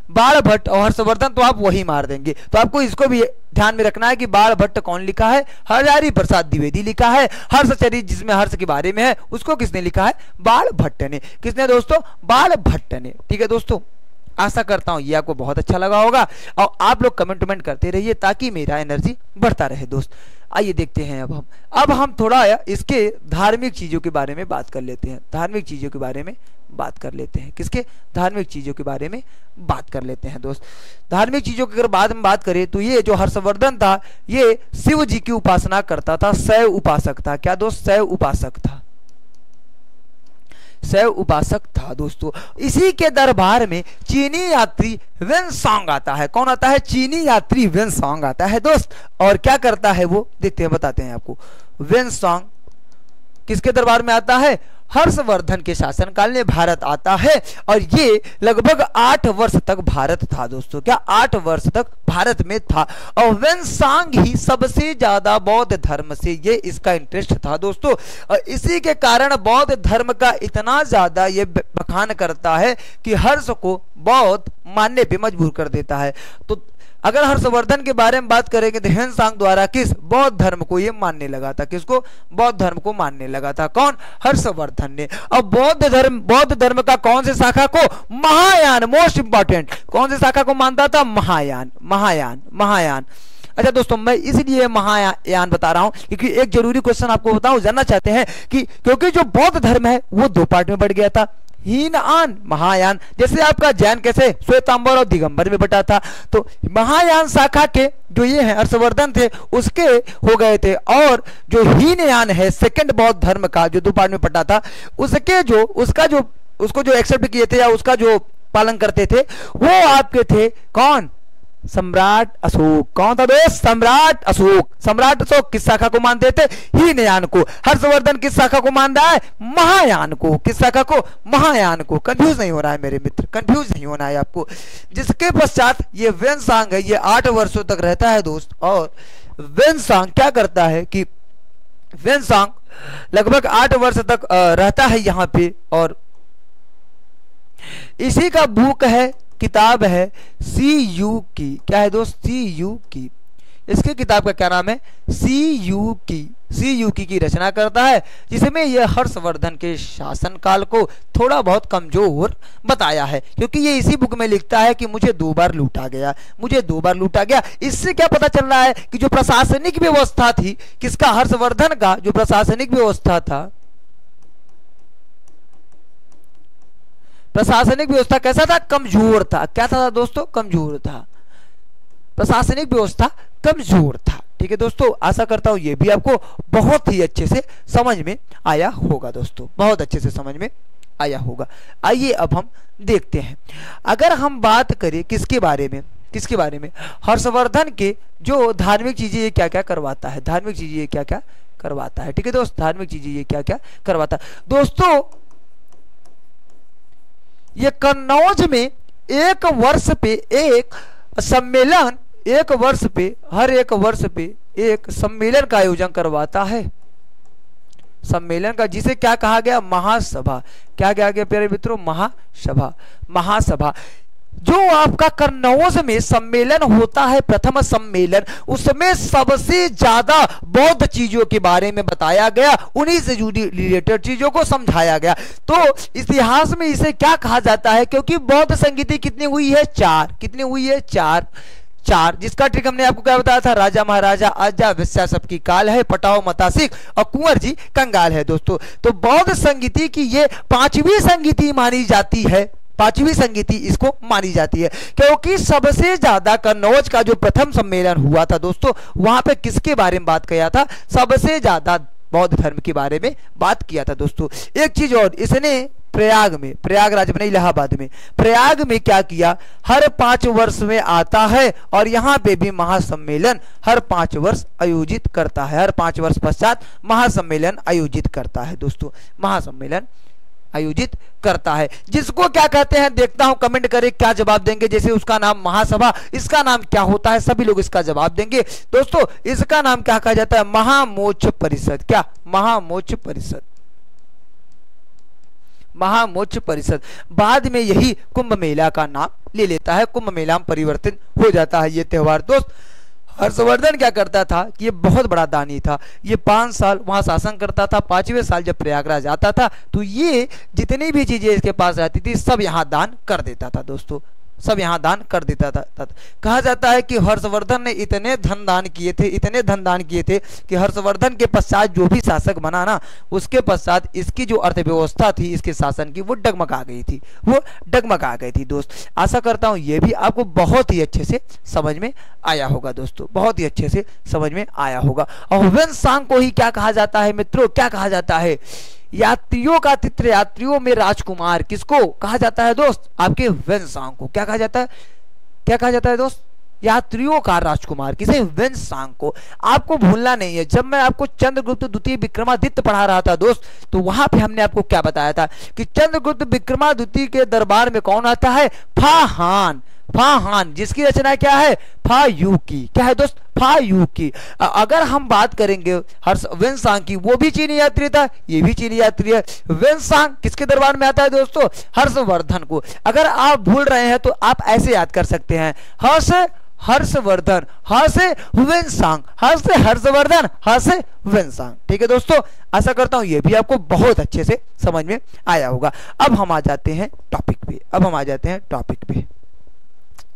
बाणभट्ट और हर्षवर्धन, तो आप वही मार देंगे। तो आपको इसको भी ध्यान में रखना है कि बाणभट्ट कौन लिखा है? हजारी प्रसाद द्विवेदी लिखा है। हर्षचरित जिसमें हर्ष के बारे में है, उसको किसने लिखा है? बाणभट्ट ने। किसने दोस्तों? बाणभट्ट ने। ठीक है दोस्तों, आशा करता हूं ये आपको बहुत अच्छा लगा होगा, और आप लोग कमेंट करते रहिए ताकि मेरा एनर्जी बढ़ता रहे दोस्त। आइए देखते हैं अब हम थोड़ा इसके धार्मिक चीजों के बारे में बात कर लेते हैं। धार्मिक चीजों के बारे में बात कर लेते हैं। किसके? धार्मिक चीजों के बारे में बात कर लेते हैं दोस्त। धार्मिक चीजों की अगर बाद में बात करें तो ये जो हर्षवर्धन था, ये शिव जी की उपासना करता था, शैव उपासक था। क्या दोस्त? शैव उपासक था, शैव उपासक था दोस्तों। इसी के दरबार में चीनी यात्री वेनसांग आता है। कौन आता है? चीनी यात्री वेनसांग आता है दोस्त। और क्या करता है वो देखते हैं, बताते हैं आपको। वेनसांग किसके दरबार में आता है? हर्षवर्धन के शासनकाल में भारत आता है, और ये लगभग 8 वर्ष तक भारत था दोस्तों। क्या? 8 वर्ष तक भारत में था। और वेनसांग ही सबसे ज्यादा बौद्ध धर्म से ये इसका इंटरेस्ट था दोस्तों, और इसी के कारण बौद्ध धर्म का इतना ज्यादा ये बखान करता है कि हर्ष को बौद्ध मानने पे मजबूर कर देता है। तो अगर हर्षवर्धन के बारे में बात करेंगे तो वेनसांग द्वारा किस? बौद्ध धर्म को ये मानने लगा था। किसको? बौद्ध धर्म को मानने लगा था। कौन? हर्षवर्धन ने। अब बौद्ध धर्म का कौन से शाखा को? महायान। मोस्ट इंपॉर्टेंट, कौन से शाखा को मानता था? महायान। महायान, महायान। अच्छा दोस्तों, मैं इसलिए महायान बता रहा हूं क्योंकि एक जरूरी क्वेश्चन आपको बताऊं, जानना चाहते हैं कि क्योंकि जो बौद्ध धर्म है वो 2 पार्ट में बढ़ गया था, हीनयान, महायान। जैसे आपका जैन कैसे श्वेतांबर और दिगंबर में बटा था, तो महायान शाखा के जो ये है हर्षवर्धन थे उसके हो गए थे, और जो हीनयान है सेकंड बौद्ध धर्म का जो 2 पार्ट में बटा था, उसको जो एक्सेप्ट किए थे या उसका जो पालन करते थे वो आपके थे कौन? सम्राट अशोक। कौन था दोस्त? सम्राट अशोक। सम्राट अशोक किस शाखा को मानते थे? हीनयान को। हर्षवर्धन किस शाखा को मान रहा है? महायान को। किस शाखा को? महायान को। कंफ्यूज नहीं हो रहा है मेरे मित्र, कंफ्यूज नहीं होना है आपको। जिसके पश्चात ये वेनसांग है, ये 8 वर्षों तक रहता है दोस्त। और वेनसांग क्या करता है कि वेनसांग लगभग 8 वर्ष तक रहता है यहाँ पे, और इसी का बुक है, किताब है CU की। क्या है दोस्त? CU की। इसके किताब का क्या नाम है? CU की रचना करता है, जिसमें यह हर्षवर्धन के शासनकाल को थोड़ा बहुत कमजोर बताया है, क्योंकि ये इसी बुक में लिखता है कि मुझे 2 बार लूटा गया, मुझे 2 बार लूटा गया। इससे क्या पता चल रहा है कि जो प्रशासनिक व्यवस्था थी किसका? हर्षवर्धन का जो प्रशासनिक व्यवस्था था, प्रशासनिक व्यवस्था कैसा था? कमजोर था। क्या था दोस्तों? कमजोर था। प्रशासनिक व्यवस्था कमजोर था। ठीक है दोस्तों, आशा करता हूं ये भी आपको बहुत ही अच्छे से समझ में आया होगा दोस्तों, बहुत अच्छे से समझ में आया होगा। आइए अब हम देखते हैं, अगर हम बात करें किसके बारे में, हर्षवर्धन के जो धार्मिक चीजें ये क्या क्या करवाता है, धार्मिक चीजें ये क्या क्या करवाता है। ठीक है दोस्त, धार्मिक चीजें ये क्या क्या करवाता है दोस्तों। ये कन्नौज में 1 वर्ष पे एक सम्मेलन, हर एक वर्ष पे एक सम्मेलन का आयोजन करवाता है। सम्मेलन का, जिसे क्या कहा गया? महासभा। क्या कहा गया प्यारे मित्रों? महासभा। जो आपका कन्नौज में सम्मेलन होता है, प्रथम सम्मेलन, उसमें सबसे ज्यादा बौद्ध चीजों के बारे में बताया गया, उन्हीं से जुड़ी रिलेटेड चीजों को समझाया गया। तो इतिहास में इसे क्या कहा जाता है? क्योंकि बौद्ध संगीति कितनी हुई है? 4। कितनी हुई है? 4। जिसका ट्रिक हमने आपको क्या बताया था? राजा महाराजा आजा, विस्या सबकी काल है, पटाओ मतासिक और कुंवर जी कंगाल है दोस्तों। तो बौद्ध संगीति की ये 5वीं संगीति मानी जाती है, 5वीं संगीति इसको मानी जाती है, क्योंकि सबसे ज्यादा कन्नौज का जो प्रथम सम्मेलन हुआ था दोस्तों, वहां पे किसके बारे में बात किया था? सबसे ज्यादा बौद्ध धर्म के बारे में बात किया था दोस्तों। एक चीज और, इसने प्रयाग में, प्रयागराज में, इलाहाबाद में, प्रयाग में क्या किया, हर 5 वर्ष में आता है और यहाँ पे भी महासम्मेलन हर 5 वर्ष आयोजित करता है, हर 5 वर्ष पश्चात महासम्मेलन आयोजित करता है दोस्तों, महासम्मेलन आयोजित करता है। जिसको क्या कहते हैं देखता हूं, कमेंट करें क्या जवाब देंगे। जैसे उसका नाम महासभा, इसका नाम क्या होता है, सभी लोग इसका जवाब देंगे दोस्तों। इसका नाम क्या कहा जाता है, महामोक्ष परिषद। क्या, महामोक्ष परिषद, महामोक्ष परिषद। बाद में यही कुंभ मेला का नाम ले लेता है, कुंभ मेला में परिवर्तित हो जाता है ये त्योहार। दोस्त हर्षवर्धन क्या करता था कि ये बहुत बड़ा दानी था, ये 5 साल वहां शासन करता था। 5वें साल जब प्रयागराज आता था तो ये जितनी भी चीजें इसके पास आती थी सब यहाँ दान कर देता था दोस्तों, सब यहाँ दान कर देता था। कहा जाता है कि हर्षवर्धन ने इतने धन दान किए थे, इतने धन दान किए थे कि हर्षवर्धन के पश्चात जो भी शासक बना ना, उसके पश्चात इसकी जो अर्थव्यवस्था थी इसके शासन की, वो डगमगा गई थी, वो डगमगा गई थी दोस्त। आशा करता हूँ ये भी आपको बहुत ही अच्छे से समझ में आया होगा दोस्तों, बहुत ही अच्छे से समझ में आया होगा। और ह्वेनसांग को ही क्या कहा जाता है मित्रों, क्या कहा जाता है, यात्रियों का तीर्थ यात्रियों में राजकुमार किसको कहा जाता है दोस्त, आपके ह्वेनसांग को। क्या कहा जाता है, क्या कहा जाता है दोस्त, यात्रियों का राजकुमार किसे, ह्वेनसांग को। आपको भूलना नहीं है, जब मैं आपको चंद्रगुप्त द्वितीय विक्रमादित्य पढ़ा रहा था दोस्त, तो वहां पे हमने आपको क्या बताया था कि चंद्रगुप्त विक्रमादित्य के दरबार में कौन आता है, फाहान, फाहान, जिसकी रचना क्या है, फायू की। क्या है दोस्त, फायू की। अगर हम बात करेंगे ह्वेनसांग की, वो भी चीनी यात्री था, ये भी चीनी यात्री है। ह्वेनसांग किसके दरबार में आता है दोस्तों, हर्षवर्धन को। अगर आप भूल रहे हैं तो आप ऐसे याद कर सकते हैं, हर्षवर्धन, ह्वेनसांग, हर्षवर्धन, ह्वेनसांग। ठीक है दोस्तों, आशा करता हूं ये भी आपको बहुत अच्छे से समझ में आया होगा। अब हम आ जाते हैं टॉपिक पे, अब हम आ जाते हैं टॉपिक पे,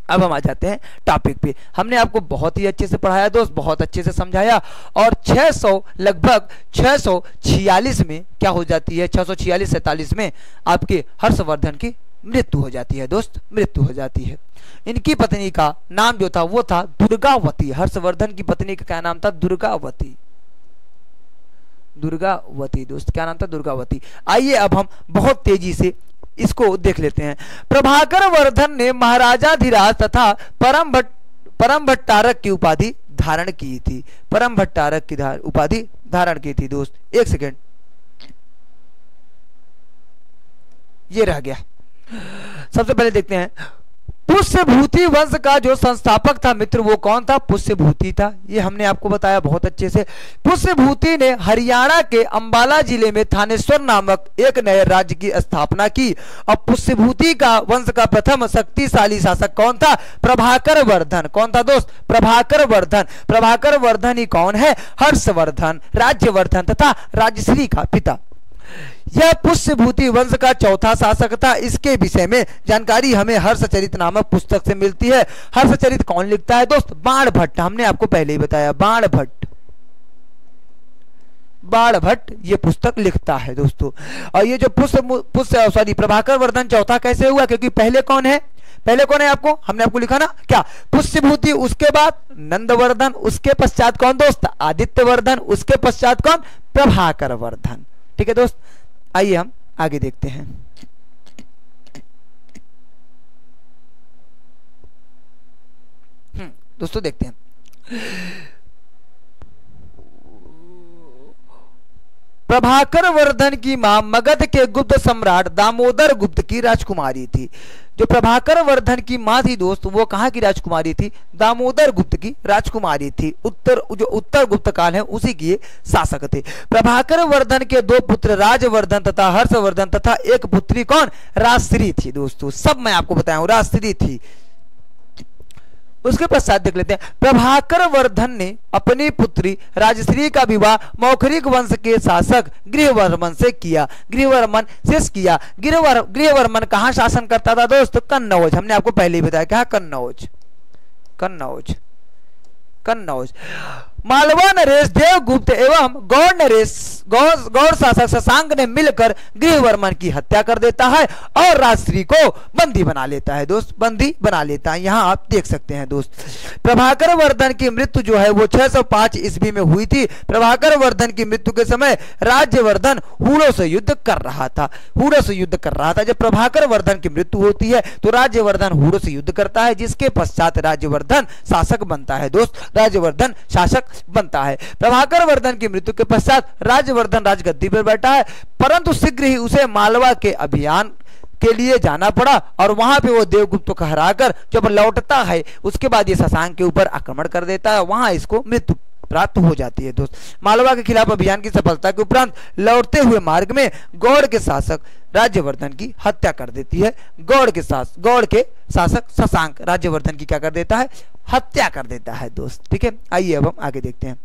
अब हम आ जाते हैं टॉपिक पे। हमने आपको बहुत ही अच्छे से पढ़ाया दोस्त, बहुत अच्छे से समझाया। और 600 लगभग 646 में क्या हो जाती है, 646-47 में आपके हर्षवर्धन की मृत्यु हो जाती है दोस्त, मृत्यु हो जाती है। इनकी पत्नी का नाम जो था वो था दुर्गावती। हर्षवर्धन की पत्नी का क्या नाम था, दुर्गावती, दुर्गावती दोस्त, क्या नाम था, दुर्गावती। आइए अब हम बहुत तेजी से इसको देख लेते हैं। प्रभाकर वर्धन ने महाराजाधिराज तथा परम भट्टारक की उपाधि धारण की थी, परम भट्टारक की उपाधि धारण की थी दोस्त। एक सेकेंड, ये रह गया। सबसे पहले देखते हैं पुष्यभूति वंश का जो संस्थापक था मित्र, वो कौन था, पुष्यभूति था। ये हमने आपको बताया बहुत अच्छे से। पुष्यभूति ने हरियाणा के अंबाला जिले में थानेश्वर नामक एक नए राज्य की स्थापना की। और पुष्यभूति का वंश का प्रथम शक्तिशाली शासक कौन था, प्रभाकर वर्धन। कौन था दोस्त, प्रभाकर वर्धन। प्रभाकर वर्धन ही कौन है, हर्षवर्धन, राज्यवर्धन तथा राजश्री का पिता। यह पुष्यभूति वंश का चौथा शासक था। इसके विषय में जानकारी हमें हर्षचरित नामक पुस्तक से मिलती है। हर्षचरित कौन लिखता है दोस्त, बाणभट्ट। हमने आपको पहले ही बताया, बाणभट्ट, बाणभट्ट ये पुस्तक लिखता है दोस्तों। और ये जो प्रभाकर वर्धन चौथा कैसे हुआ, क्योंकि पहले कौन है, पहले कौन है आपको, हमने आपको लिखा ना क्या, पुष्यभूति, उसके बाद नंदवर्धन, उसके पश्चात कौन दोस्त, आदित्यवर्धन, उसके पश्चात कौन, प्रभाकर वर्धन। ठीक है दोस्त, आइए हम आगे देखते हैं। दोस्तों देखते हैं, प्रभाकर वर्धन की मां मगध के गुप्त सम्राट दामोदर गुप्त की राजकुमारी थी। जो प्रभाकर वर्धन की मां थी दोस्त, वो कहां की राजकुमारी थी, दामोदर गुप्त की राजकुमारी थी। उत्तर गुप्त काल है उसी की शासक थे। प्रभाकर वर्धन के 2 पुत्र राजवर्धन तथा हर्षवर्धन तथा एक पुत्री कौन, राजश्री थी दोस्तों। सब मैं आपको बताया हूं, राजश्री थी। उसके पश्चात देख लेते हैं, प्रभाकर वर्धन ने अपनी पुत्री राजश्री का विवाह मौखरिक वंश के शासक गृहवर्मन से किया। गृहवर्मन कहां शासन करता था दोस्त, कन्नौज। हमने आपको पहले ही बताया क्या, कन्नौज, कन्नौज, कन्नौज। मालवा नरेश देवगुप्त एवं गौड़ शासक शशांक ने मिलकर गृहवर्मन की हत्या कर देता है और राजश्री को बंदी बना लेता है दोस्त, बंदी बना लेता है। यहाँ आप देख सकते हैं दोस्त, प्रभाकर वर्धन की मृत्यु जो है वो 605 ईस्वी में हुई थी। प्रभाकर वर्धन की मृत्यु के समय राज्यवर्धन हूणों से युद्ध कर रहा था, हूणों से युद्ध कर रहा था। जब प्रभाकर वर्धन की मृत्यु होती है तो राज्यवर्धन हूणों से युद्ध करता है, जिसके पश्चात राज्यवर्धन शासक बनता है दोस्त, राज्यवर्धन शासक बनता है। प्रभाकर वर्धन की मृत्यु के पश्चात राज्यवर्धन राजगद्दी पर बैठा है, परंतु शीघ्र ही उसे मालवा के अभियान के लिए जाना पड़ा और वहां पे वो देवगुप्त को हराकर जब लौटता है उसके बाद ये शशांक के ऊपर आक्रमण कर देता है, वहां इसको मृत्यु प्राप्त हो जाती है दोस्त। मालवा के खिलाफ अभियान की सफलता के उपरांत लौटते हुए मार्ग में गौड़ के शासक राज्यवर्धन की हत्या कर देती है। गौड़ के शासक शशांक राज्यवर्धन की क्या कर देता है, हत्या कर देता है दोस्त। ठीक है, आइए अब हम आगे देखते हैं।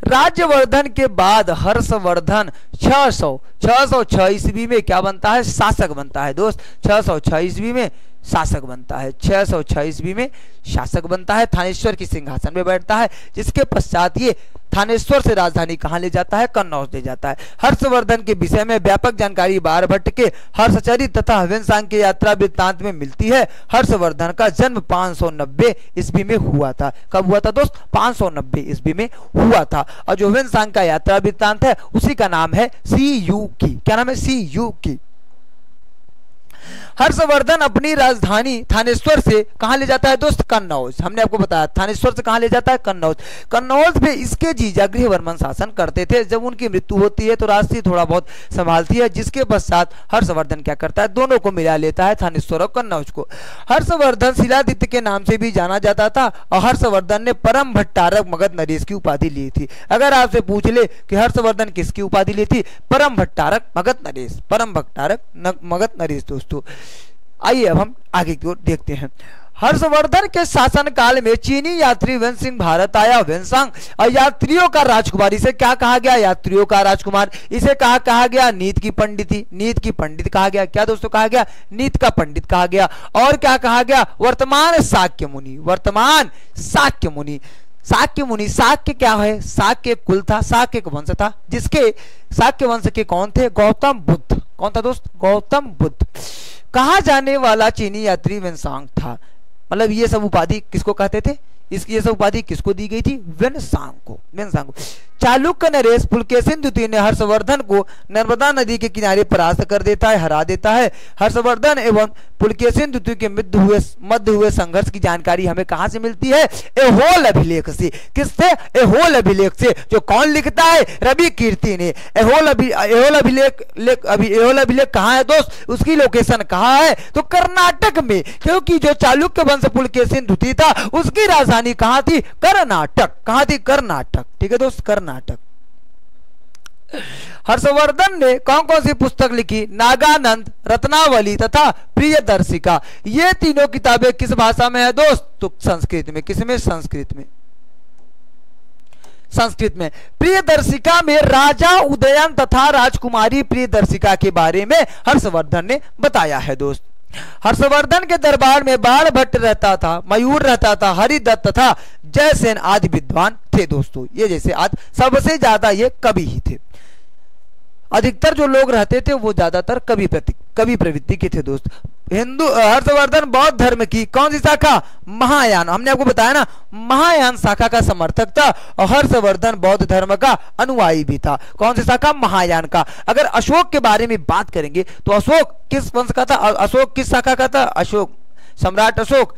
राज्यवर्धन के बाद हर्षवर्धन 606 ईस्वी में क्या बनता है, शासक बनता है दोस्त। 606 ईस्वी में शासक बनता है, 606 ईस्वी में शासक बनता है, थानेश्वर की सिंहासन में बैठता है, जिसके पश्चात ये थानेश्वर से राजधानी कहां ले जाता है, कन्नौज ले जाता है। हर्षवर्धन के विषय में व्यापक जानकारी बारभट्ट के हर्षचरित तथा ह्वेनसांग के यात्रा वृत्तांत में मिलती है। हर्षवर्धन का जन्म 590 ईस्वी में हुआ था। कब हुआ था दोस्त, 590 ईस्वी में हुआ था। और जो ह्वेनसांग का यात्रा वृत्तांत है उसी का नाम है सीयू की। क्या नाम है, सीयू की। हर्षवर्धन अपनी राजधानी थानेश्वर से कहां ले जाता है दोस्त, कन्नौज। हमने आपको बताया थानेश्वर से कहां ले जाता है, कन्नौज। कन्नौज पे इसके जीजा गृहवर्मन शासन करते थे। जब उनकी मृत्यु होती है तो राजश्री थोड़ा बहुत संभालती है, जिसके पश्चात हर्षवर्धन क्या करता है, दोनों को मिला लेता है, थानेश्वर और कन्नौज को। हर्षवर्धन शिलादित्य के नाम से भी जाना जाता था और हर्षवर्धन ने परम भट्टारक मगध नरेश की उपाधि ली थी। अगर आपसे पूछ ले कि हर्षवर्धन किसकी उपाधि ली थी, परम भट्टारक मगध नरेश, परम भट्टारक मगध नरेश दोस्तों। आइए अब हम आगे की ओर देखते हैं। हर्षवर्धन के शासन काल में चीनी यात्री ह्वेनसिंह भारत आया। ह्वेनसांग और यात्रियों का राजकुमार, इसे क्या कहा गया, यात्रियों का राजकुमार। इसे कहा गया नीत की पंडिती, नीत की पंडित कहा गया। क्या दोस्तों कहा गया, नीत का पंडित कहा गया। और क्या कहा गया, वर्तमान शाक्य मुनि, वर्तमान शाक्य मुनि। शाक्य मुनि, शाक्य क्या है, शाक्य कुल था, शाक्य वंश था, जिसके शाक्य वंश के कौन थे, गौतम बुद्ध। कौन था दोस्त, गौतम बुद्ध। कहा जाने वाला चीनी यात्री ह्वेनसांग था। मतलब ये सब उपाधि किसको कहते थे, इसकी ये सब उपाधि किसको दी गई थी, ह्वेनसांग को, ह्वेनसांग को। चालुक्य नरेश पुलकेशिन द्वितीय ने हर्षवर्धन को नर्मदा नदी के किनारे परास्त कर देता है, हरा देता है। हर्षवर्धन एवं पुलकेशिन द्वितीय के मध्य हुए संघर्ष की जानकारी हमें कहां से मिलती है, एहोल अभिलेख से। किससे, एहोल अभिलेख से। जो कौन लिखता है, रवि कीर्ति ने। एहोल अभिलेख कहाँ है दोस्त, उसकी लोकेशन कहाँ है, तो कर्नाटक में। क्योंकि जो चालुक्य वंश पुलकेशिन द्वितीय था उसकी राजधानी कहाँ थी, कर्नाटक। कहाँ थी, कर्नाटक। ठीक है दोस्त, कर्नाटक। हर्षवर्धन ने कौन कौन सी पुस्तक लिखी, नागानंद, रत्नावली तथा प्रियदर्शिका। ये तीनों किताबें किस भाषा में है दोस्त, तो संस्कृत में। किसमें, संस्कृत में, संस्कृत में। प्रियदर्शिका में राजा उदयन तथा राजकुमारी प्रियदर्शिका के बारे में हर्षवर्धन ने बताया है दोस्त। हर्षवर्धन के दरबार में बाणभट्ट रहता था, मयूर रहता था, हरिदत्त तथा जयसेन आदि विद्वान थे दोस्तों। ये जैसे आज सबसे ज्यादा ये कवि ही थे। अधिकतर जो लोग रहते थे वो ज्यादातर कवि प्रवृत्ति के थे दोस्त। हर्षवर्धन बौद्ध धर्म की कौन सी शाखा, महायान। हमने आपको बताया ना, महायान शाखा का समर्थक था और हर्षवर्धन बौद्ध धर्म का अनुयायी भी था। कौन सी शाखा, महायान का। अगर अशोक के बारे में बात करेंगे तो अशोक किस वंश का था, अशोक किस शाखा का था, अशोक, सम्राट अशोक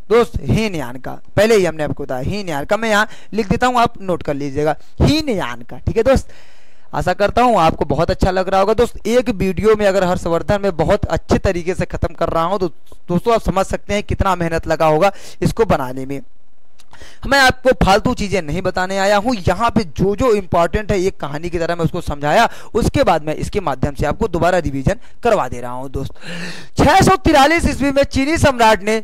दोस्त हीनयान का। पहले ही हमने आपको बताया हीनयान का। मैं यहाँ लिख देता हूँ, आप नोट कर लीजिएगा, हीनयान का। ठीक है दोस्त, आशा करता हूं आपको बहुत अच्छा लग रहा होगा दोस्त। एक वीडियो में अगर हर्षवर्धन में बहुत अच्छे तरीके से खत्म कर रहा हूं तो दोस्तों आप समझ सकते हैं कितना मेहनत लगा होगा इसको बनाने में। मैं आपको फालतू चीजें नहीं बताने आया हूं, यहाँ पे जो जो इंपॉर्टेंट है एक कहानी की तरह मैं उसको समझाया, उसके बाद मैं इसके माध्यम से आपको दोबारा रिवीजन करवा दे रहा हूं दोस्त। 643 ईस्वी में चीनी सम्राट ने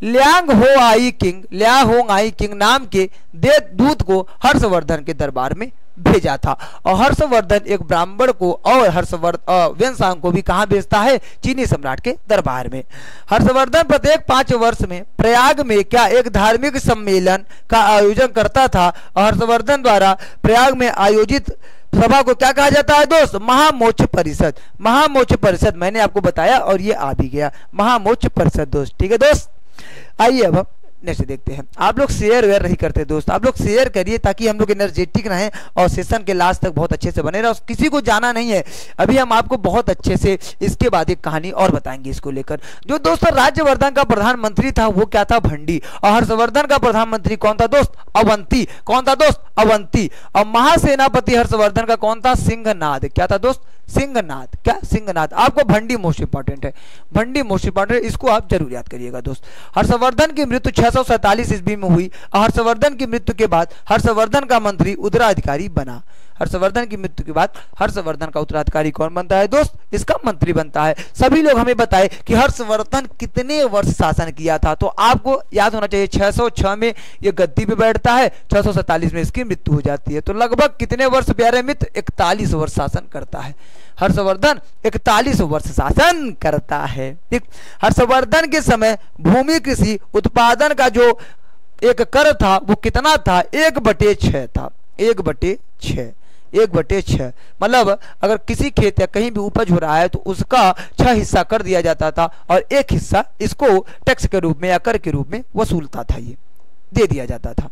ल्याओ आई किंग नाम के दूत को हर्षवर्धन के दरबार में भेजा था। और हर्षवर्धन एक ब्राह्मण को और हर्षवर्धन वेन्सांग को भी कहां भेजता है? चीनी सम्राट के दरबार में। हर्षवर्धन प्रत्येक 5 वर्ष में प्रयाग में क्या एक धार्मिक सम्मेलन का आयोजन करता था। और हर्षवर्धन द्वारा प्रयाग में आयोजित सभा को क्या कहा जाता है दोस्त? महामोक्ष परिषद। महामोक्ष परिषद मैंने आपको बताया और ये आ भी गया, महामोक्ष परिषद दोस्त। ठीक है दोस्त, आइए अब हम नेक्स्ट देखते हैं। आप लोग शेयर वेयर नहीं करते दोस्त, आप लोग शेयर करिए ताकि हम लोग एनर्जेटिक रहें और सेशन के लास्ट तक बहुत अच्छे से बने रहे। किसी को जाना नहीं है, अभी हम आपको बहुत अच्छे से इसके बाद एक कहानी और बताएंगे इसको लेकर। जो दोस्तों राज्यवर्धन का प्रधानमंत्री था वो क्या था? भंडी। और हर्षवर्धन का प्रधानमंत्री कौन था दोस्त? अवंती। कौन था दोस्त? अवंती। और महासेनापति हर्षवर्धन का कौन था? सिंहनाद। क्या था दोस्त? सिंहनाद। क्या? सिंहनाद। आपको भंडी मोस्ट इंपॉर्टेंट है, भंडी मोस्ट इंपॉर्टेंट है, इसको आप जरूर याद करिएगा दोस्त। हर्षवर्धन की मृत्यु 647 ईस्वी में हुई। हर्षवर्धन की मृत्यु के बाद हर्षवर्धन का मंत्री उत्तराधिकारी बना। हर्षवर्धन की मृत्यु के बाद हर्षवर्धन का उत्तराधिकारी कौन बनता है दोस्त? इसका मंत्री बनता है। सभी लोग हमें बताएं कि हर्षवर्धन कितने वर्ष शासन किया था, तो आपको याद होना चाहिए 606 में ये गद्दी पे बैठता है, 647 में इसकी मृत्यु हो जाती है। तो लगभग कितने वर्ष प्यारे मित्र? 41 वर्ष शासन करता है हर्षवर्धन, 41 वर्ष शासन करता है। ठीक, हर्षवर्धन के समय भूमि कृषि उत्पादन का जो एक कर था वो कितना था? 1/6 था। 1/6, 1/6 मतलब अगर किसी खेत या कहीं भी उपज हो रहा है तो उसका 6 हिस्सा कर दिया जाता था और 1 हिस्सा इसको टैक्स के रूप में या कर के रूप में वसूलता था, ये दे दिया जाता था।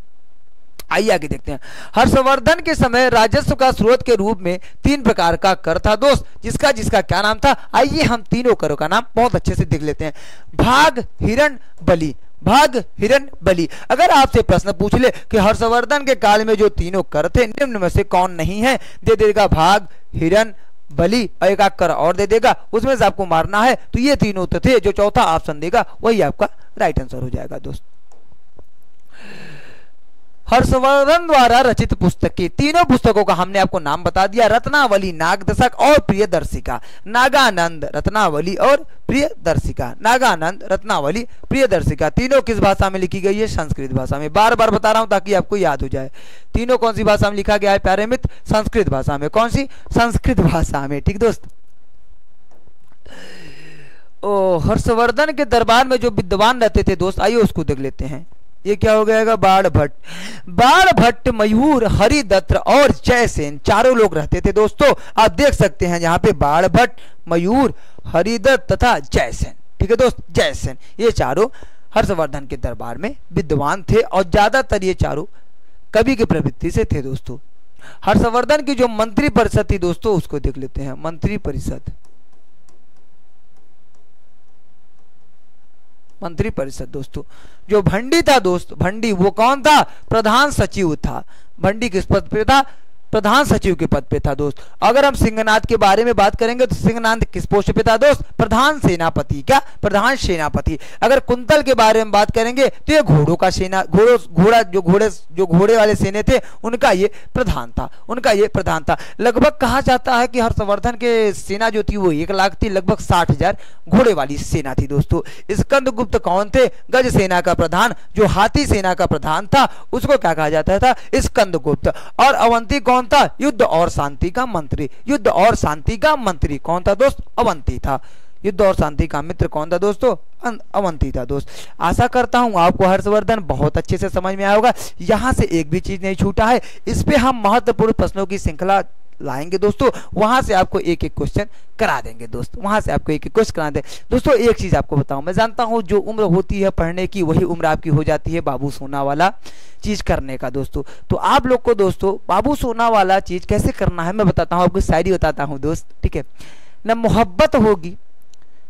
आइए आगे देखते हैं। हर्षवर्धन के समय राजस्व का स्रोत के रूप में 3 प्रकार का कर था दोस्त, जिसका जिसका क्या नाम था? आइए हम तीनों करों का नाम बहुत अच्छे से देख लेते हैं। भाग, हिरण, बलि। भाग, हिरण, बलि। अगर आपसे प्रश्न पूछ ले कि हर्षवर्धन के काल में जो तीनों कर थे निम्न में से कौन नहीं है, दे देगा भाग, हिरण, बलि और एक कर और दे देगा, उसमें से आपको मारना है तो ये तीनों तो थे, जो चौथा ऑप्शन देगा वही आपका राइट आंसर हो जाएगा दोस्त। हर्षवर्धन द्वारा रचित पुस्तकें, तीनों पुस्तकों का हमने आपको नाम बता दिया, रत्नावली, नागदशक और प्रियदर्शिका। नागानंद, रत्नावली और प्रियदर्शिका। नागानंद, रत्नावली, प्रियदर्शिका तीनों किस भाषा में लिखी गई है? संस्कृत भाषा में। बार बार बता रहा हूं ताकि आपको याद हो जाए। तीनों कौन सी भाषा में लिखा गया है प्यारे मित्र? संस्कृत भाषा में। कौन सी? संस्कृत भाषा में। ठीक दोस्त। ओ, हर्षवर्धन के दरबार में जो विद्वान रहते थे दोस्त, आइए उसको देख लेते हैं। ये क्या हो गया? बाण भट्ट। बाण भट्ट, मयूर, हरिदत्त और जयसेन, चारों लोग रहते थे दोस्तों। आप देख सकते हैं यहाँ पे बाण भट्ट, मयूर, हरिदत्त तथा जयसेन। ठीक है दोस्त, जयसेन, ये चारों हर्षवर्धन के दरबार में विद्वान थे और ज्यादातर ये चारों कवि की प्रवृत्ति से थे दोस्तों। हर्षवर्धन की जो मंत्री परिषद थी दोस्तों, उसको देख लेते हैं। मंत्री परिषद, मंत्री परिषद दोस्तों। जो भंडी था दोस्त, भंडी वो कौन था? प्रधान सचिव था। भंडी किस पद पे था? प्रधान सचिव के पद पे था दोस्त। अगर हम सिंहनाद के बारे में बात करेंगे तो सिंहनाद किस पोस्ट पे था दोस्त? प्रधान सेनापति। क्या? प्रधान सेनापति। अगर कुंतल के बारे में बात करेंगे तो ये घोड़ों का सेना, जो घोड़े वाले सेने थे उनका ये प्रधान था, उनका ये प्रधान था। लगभग कहा जाता है कि हर्षवर्धन के सेना जो थी वो 1 लाख थी, लगभग 60,000 घोड़े वाली सेना थी दोस्तों। स्कंदगुप्त कौन थे? गज सेना का प्रधान। जो हाथी सेना का प्रधान था उसको क्या कहा जाता था? स्कंदगुप्त। और अवंती कौन था? युद्ध और शांति का मंत्री। युद्ध और शांति का मंत्री कौन था दोस्त? अवंती था। युद्ध और शांति का मित्र कौन था दोस्तों? अवंती था दोस्त। आशा करता हूं आपको हर्षवर्धन बहुत अच्छे से समझ में आया होगा। यहां से एक भी चीज नहीं छूटा है। इस पे हम महत्वपूर्ण प्रश्नों की श्रृंखला लाएंगे दोस्तों, वहां से आपको एक एक क्वेश्चन करा देंगे दोस्त, वहां से आपको एक एक क्वेश्चन करा देंगे दोस्तों। एक चीज आपको बताऊं, मैं जानता हूं जो उम्र होती है पढ़ने की वही उम्र आपकी हो जाती है बाबू सोना वाला चीज करने का दोस्तों। तो आप लोग को दोस्तों बाबू सोना वाला चीज कैसे करना है मैं बताता हूं, आपको शायरी बताता हूं दोस्त। ठीक है, न मोहब्बत होगी,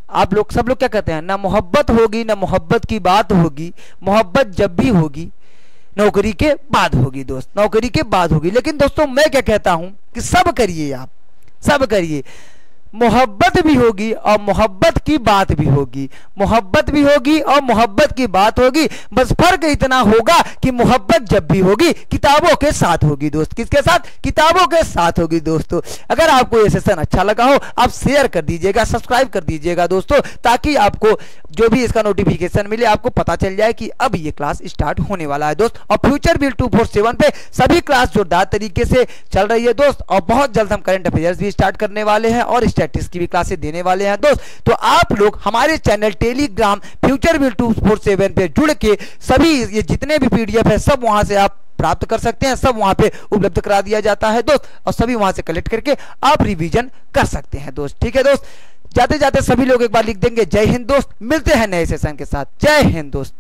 आप लोग सब लोग क्या कहते हैं? ना मोहब्बत होगी, ना मोहब्बत की बात होगी, मोहब्बत जब भी होगी नौकरी के बाद होगी दोस्त, नौकरी के बाद होगी। लेकिन दोस्तों मैं क्या कहता हूं कि सब करिए, आप सब करिए। मोहब्बत भी होगी और मोहब्बत की बात भी होगी, मोहब्बत भी होगी और मोहब्बत की बात होगी। बस फर्क इतना होगा कि मोहब्बत जब भी होगी किताबों के साथ होगी दोस्त। किसके साथ? किताबों के साथ होगी दोस्तों। अगर आपको ये सेशन अच्छा लगा हो आप शेयर कर दीजिएगा, सब्सक्राइब कर दीजिएगा दोस्तों, ताकि आपको जो भी इसका नोटिफिकेशन मिले, आपको पता चल जाए कि अब ये क्लास स्टार्ट होने वाला है दोस्त। और फ्यूचर बिल 247 पे सभी क्लास जोरदार तरीके से चल रही है दोस्त, और बहुत जल्द हम करंट अफेयर्स भी स्टार्ट करने वाले हैं और स्टैटिस्टिक्स की भी क्लासेस देने वाले हैं दोस्त। तो आप लोग हमारे चैनल टेलीग्राम फ्यूचर बिल 247 पे जुड़ के सभी ये जितने भी पीडीएफ है सब वहां से आप प्राप्त कर सकते हैं, सब वहां पे उपलब्ध करा दिया जाता है दोस्त, और सभी वहां से कलेक्ट करके आप रिवीजन कर सकते हैं दोस्त। ठीक है दोस्त, जाते जाते सभी लोग एक बार लिख देंगे जय हिंद दोस्त। मिलते हैं नए सेशन के साथ। जय हिंद दोस्त।